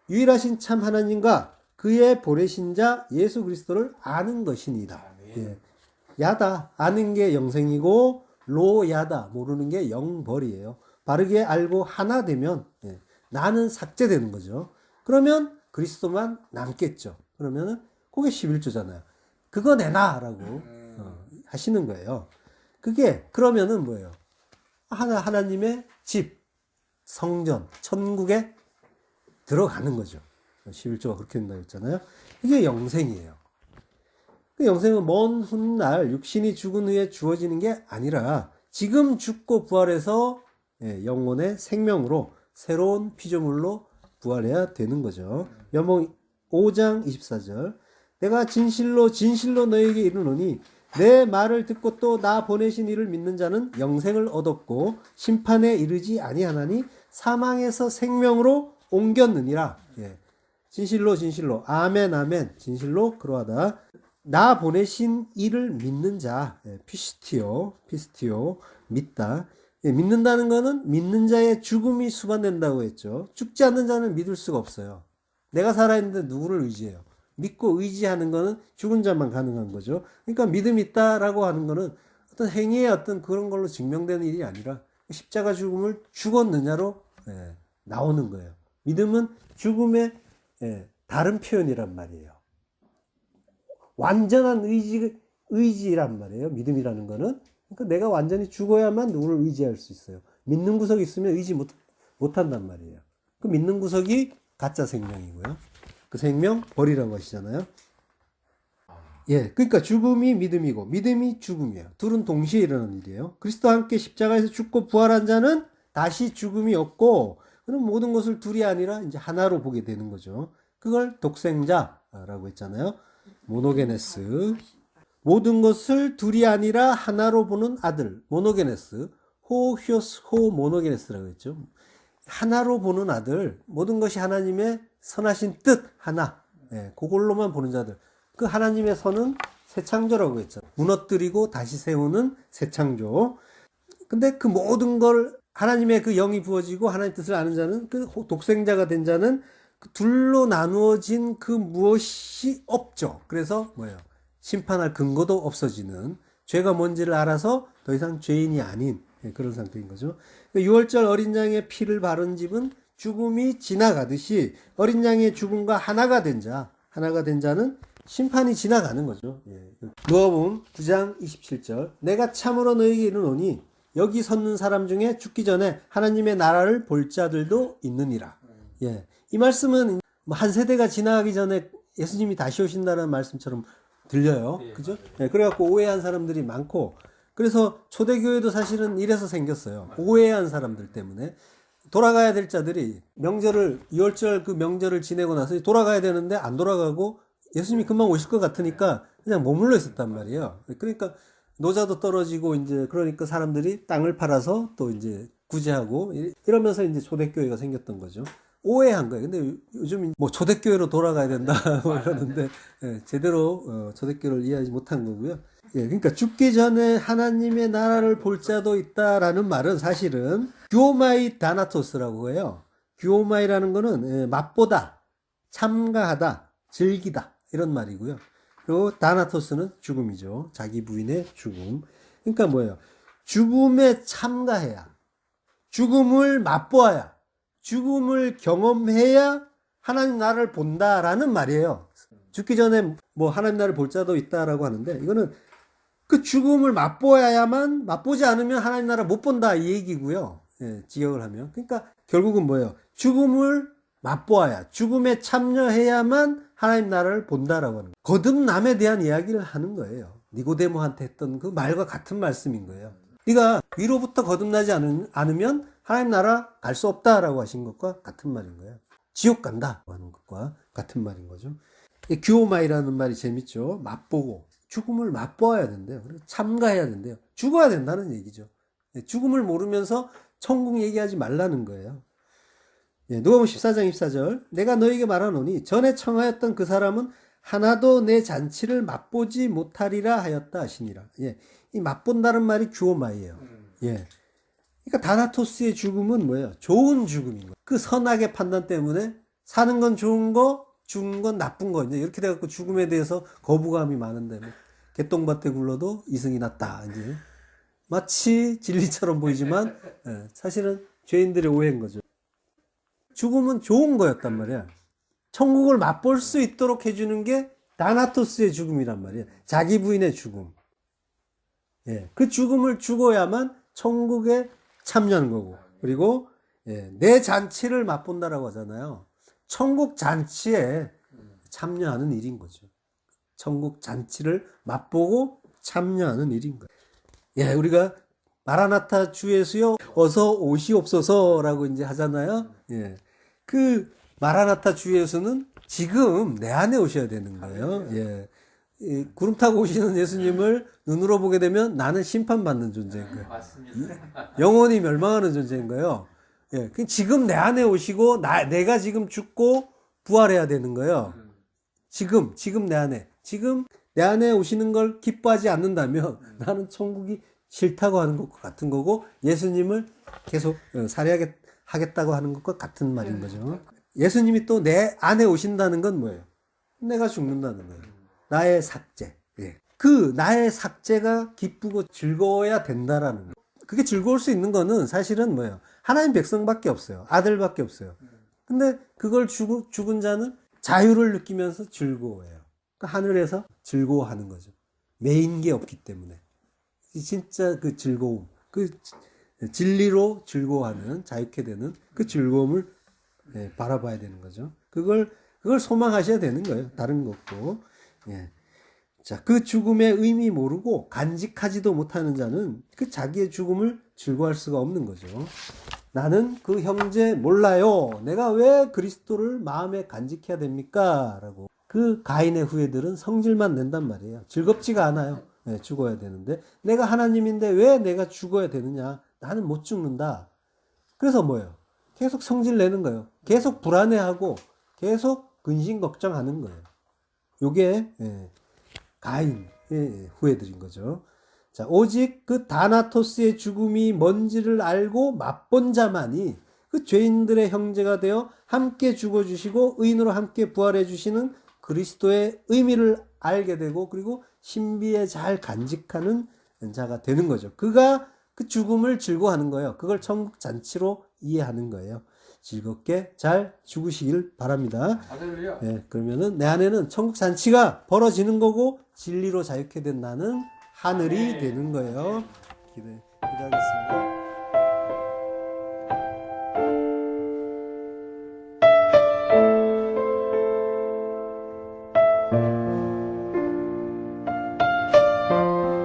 유일하신 참 하나님과 그의 보내신 자 예수 그리스도를 아는 것이니이다. 예. 야다 아는 게 영생이고 로야다 모르는 게 영벌이에요. 바르게 알고 하나 되면 예. 나는 삭제되는 거죠. 그러면 그리스도만 남겠죠. 그러면은 그게 11조잖아요. 그거 내놔라고 하시는 거예요. 그게 그러면은 뭐예요? 하나님의 집, 성전, 천국에 들어가는 거죠. 11조가 그렇게 된다고 했잖아요. 이게 영생이에요. 그 영생은 먼 훗날 육신이 죽은 후에 주어지는 게 아니라 지금 죽고 부활해서 영혼의 생명으로 새로운 피조물로 부활해야 되는 거죠. 요한복음 5장 24절 내가 진실로 진실로 너에게 이르노니 내 말을 듣고 또 나 보내신 이를 믿는 자는 영생을 얻었고 심판에 이르지 아니하나니 사망에서 생명으로 옮겼느니라. 예. 진실로 진실로 아멘 아멘 진실로 그러하다. 나 보내신 이를 믿는 자 피스티오 믿다. 예, 믿는다는 거는 믿는 자의 죽음이 수반된다고 했죠. 죽지 않는 자는 믿을 수가 없어요. 내가 살아있는데 누구를 의지해요? 믿고 의지하는 거는 죽은 자만 가능한 거죠. 그러니까 믿음이 있다라고 하는 거는 어떤 행위의 어떤 그런 걸로 증명되는 일이 아니라 십자가 죽음을 죽었느냐로 나오는 거예요. 믿음은 죽음의 다른 표현이란 말이에요. 완전한 의지란 말이에요. 믿음이라는 거는. 그러니까 내가 완전히 죽어야만 누구를 의지할 수 있어요. 믿는 구석이 있으면 의지 못한단 말이에요. 그 믿는 구석이 가짜 생명이고요. 그 생명 버리라는 것이잖아요. 예, 그러니까 죽음이 믿음이고 믿음이 죽음이에요. 둘은 동시에 일어나는 일이에요. 그리스도와 함께 십자가에서 죽고 부활한 자는 다시 죽음이 없고 그럼 모든 것을 둘이 아니라 이제 하나로 보게 되는 거죠. 그걸 독생자라고 했잖아요. 모노게네스. 모든 것을 둘이 아니라 하나로 보는 아들, 모노게네스, 호휴스 호모노게네스라고 했죠. 하나로 보는 아들, 모든 것이 하나님의 선하신 뜻 하나, 그걸로만 보는 자들. 그 하나님의 선은 새창조라고 했죠. 무너뜨리고 다시 세우는 새창조. 근데 그 모든 걸 하나님의 그 영이 부어지고 하나님 뜻을 아는 자는 그 독생자가 된 자는 그 둘로 나누어진 그 무엇이 없죠. 그래서 뭐예요? 심판할 근거도 없어지는 죄가 뭔지를 알아서 더 이상 죄인이 아닌 그런 상태인 거죠. 6월절 어린 양의 피를 바른 집은 죽음이 지나가듯이 어린 양의 죽음과 하나가 된 자는 심판이 지나가는 거죠. 누가복음 9장 27절 내가 참으로 너에게 이르노니 여기 섰는 사람 중에 죽기 전에 하나님의 나라를 볼 자들도 있느니라. 이 말씀은 한 세대가 지나가기 전에 예수님이 다시 오신다는 말씀처럼 들려요. 그죠? 그래갖고 오해한 사람들이 많고, 그래서 초대교회도 사실은 이래서 생겼어요. 오해한 사람들 때문에. 돌아가야 될 자들이 명절을, 2월절 그 명절을 지내고 나서 돌아가야 되는데 안 돌아가고 예수님이 금방 오실 것 같으니까 그냥 머물러 있었단 말이에요. 그러니까 노자도 떨어지고 이제 그러니까 사람들이 땅을 팔아서 또 이제 구제하고 이러면서 이제 초대교회가 생겼던 거죠. 오해한 거예요. 근데 요즘 뭐 초대교회로 돌아가야 된다 이러는데 제대로 초대교회를 이해하지 못한 거고요. 그러니까 죽기 전에 하나님의 나라를 볼 자도 있다라는 말은 사실은 규오마이 다나토스라고 해요. 규오마이라는 거는 맛보다, 참가하다, 즐기다 이런 말이고요. 그리고 다나토스는 죽음이죠. 자기 부인의 죽음. 그러니까 뭐예요? 죽음에 참가해야, 죽음을 맛보아야, 죽음을 경험해야 하나님 나라를 본다라는 말이에요. 죽기 전에 뭐 하나님 나라를 볼 자도 있다라고 하는데, 이거는 그 죽음을 맛보아야만, 맛보지 않으면 하나님 나라 못 본다 이 얘기고요. 예, 직역을 하면. 그러니까 결국은 뭐예요? 죽음을 맛보아야, 죽음에 참여해야만 하나님 나라를 본다라고 하는 거예요. 거듭남에 대한 이야기를 하는 거예요. 니고데모한테 했던 그 말과 같은 말씀인 거예요. 네가 위로부터 거듭나지 않으면 하나님 나라 갈 수 없다라고 하신 것과 같은 말인 거예요. 지옥 간다 하는 것과 같은 말인 거죠. 규오마이라는 말이 재밌죠. 맛보고 죽음을 맛보아야 된대요. 그리고 참가해야 된대요. 죽어야 된다는 얘기죠. 죽음을 모르면서 천국 얘기하지 말라는 거예요. 누가복음 14장 24절, 내가 너에게 말하노니 전에 청하였던 그 사람은 하나도 내 잔치를 맛보지 못하리라 하였다 하시니라. 이 맛본다는 말이 규오마이예요. 그러니까 다나토스의 죽음은 뭐예요? 좋은 죽음인 거예요. 그 선악의 판단 때문에 사는 건 좋은 거, 죽은 건 나쁜 거, 이제 이렇게 돼갖고 죽음에 대해서 거부감이 많은데, 뭐, 개똥밭에 굴러도 이승이 낫다, 이제. 마치 진리처럼 보이지만, 사실은 죄인들의 오해인 거죠. 죽음은 좋은 거였단 말이야. 천국을 맛볼 수 있도록 해주는 게 다나토스의 죽음이란 말이야. 자기 부인의 죽음. 그 죽음을 죽어야만 천국에 참여하는 거고. 그리고, 내 잔치를 맛본다라고 하잖아요. 천국 잔치에 참여하는 일인 거죠. 천국 잔치를 맛보고 참여하는 일인 거예요. 우리가 마라나타 주 예수여 어서 오시옵소서라고 이제 하잖아요. 그 마라나타 주 예수는 지금 내 안에 오셔야 되는 거예요. 구름 타고 오시는 예수님을 눈으로 보게 되면 나는 심판받는 존재인 거예요. 맞습니다. 영원히 멸망하는 존재인 거예요. 지금 내 안에 오시고 내가 지금 죽고 부활해야 되는 거예요. 지금 내 안에. 지금 내 안에 오시는 걸 기뻐하지 않는다면 나는 천국이 싫다고 하는 것과 같은 거고, 예수님을 계속 살해하겠다고 하는 것과 같은 말인 거죠. 예수님이 또 내 안에 오신다는 건 뭐예요? 내가 죽는다는 거예요. 나의 삭제. 그 나의 삭제가 기쁘고 즐거워야 된다라는 거예요. 그게 즐거울 수 있는 거는 사실은 뭐예요? 하나님 백성밖에 없어요. 아들밖에 없어요. 근데 그걸 죽은 자는 자유를 느끼면서 즐거워해요. 그러니까 하늘에서 즐거워하는 거죠. 메인 게 없기 때문에. 진짜 그 즐거움, 그 진리로 즐거워하는, 자유케 되는 그 즐거움을 바라봐야 되는 거죠. 그걸 소망하셔야 되는 거예요. 다른 것도. 자, 그 죽음의 의미 모르고 간직하지도 못하는 자는 그 자기의 죽음을 즐거워할 수가 없는 거죠. 나는 그 형제 몰라요. 내가 왜 그리스도를 마음에 간직해야 됩니까? 라고. 그 가인의 후예들은 성질만 낸단 말이에요. 즐겁지가 않아요. 죽어야 되는데. 내가 하나님인데 왜 내가 죽어야 되느냐? 나는 못 죽는다. 그래서 뭐예요? 계속 성질 내는 거예요. 계속 불안해하고 계속 근심 걱정하는 거예요. 요게 가인의 후예들인 거죠. 자, 오직 그 다나토스의 죽음이 뭔지를 알고 맛본 자만이 그 죄인들의 형제가 되어 함께 죽어주시고 의인으로 함께 부활해 주시는 그리스도의 의미를 알게 되고, 그리고 신비에 잘 간직하는 자가 되는 거죠. 그가 그 죽음을 즐거워하는 거예요. 그걸 천국 잔치로 이해하는 거예요. 즐겁게 잘 죽으시길 바랍니다. 그러면은 내 안에는 천국 잔치가 벌어지는 거고, 진리로 자유케 된 나는 하늘이 되는 거예요. 기도하겠습니다.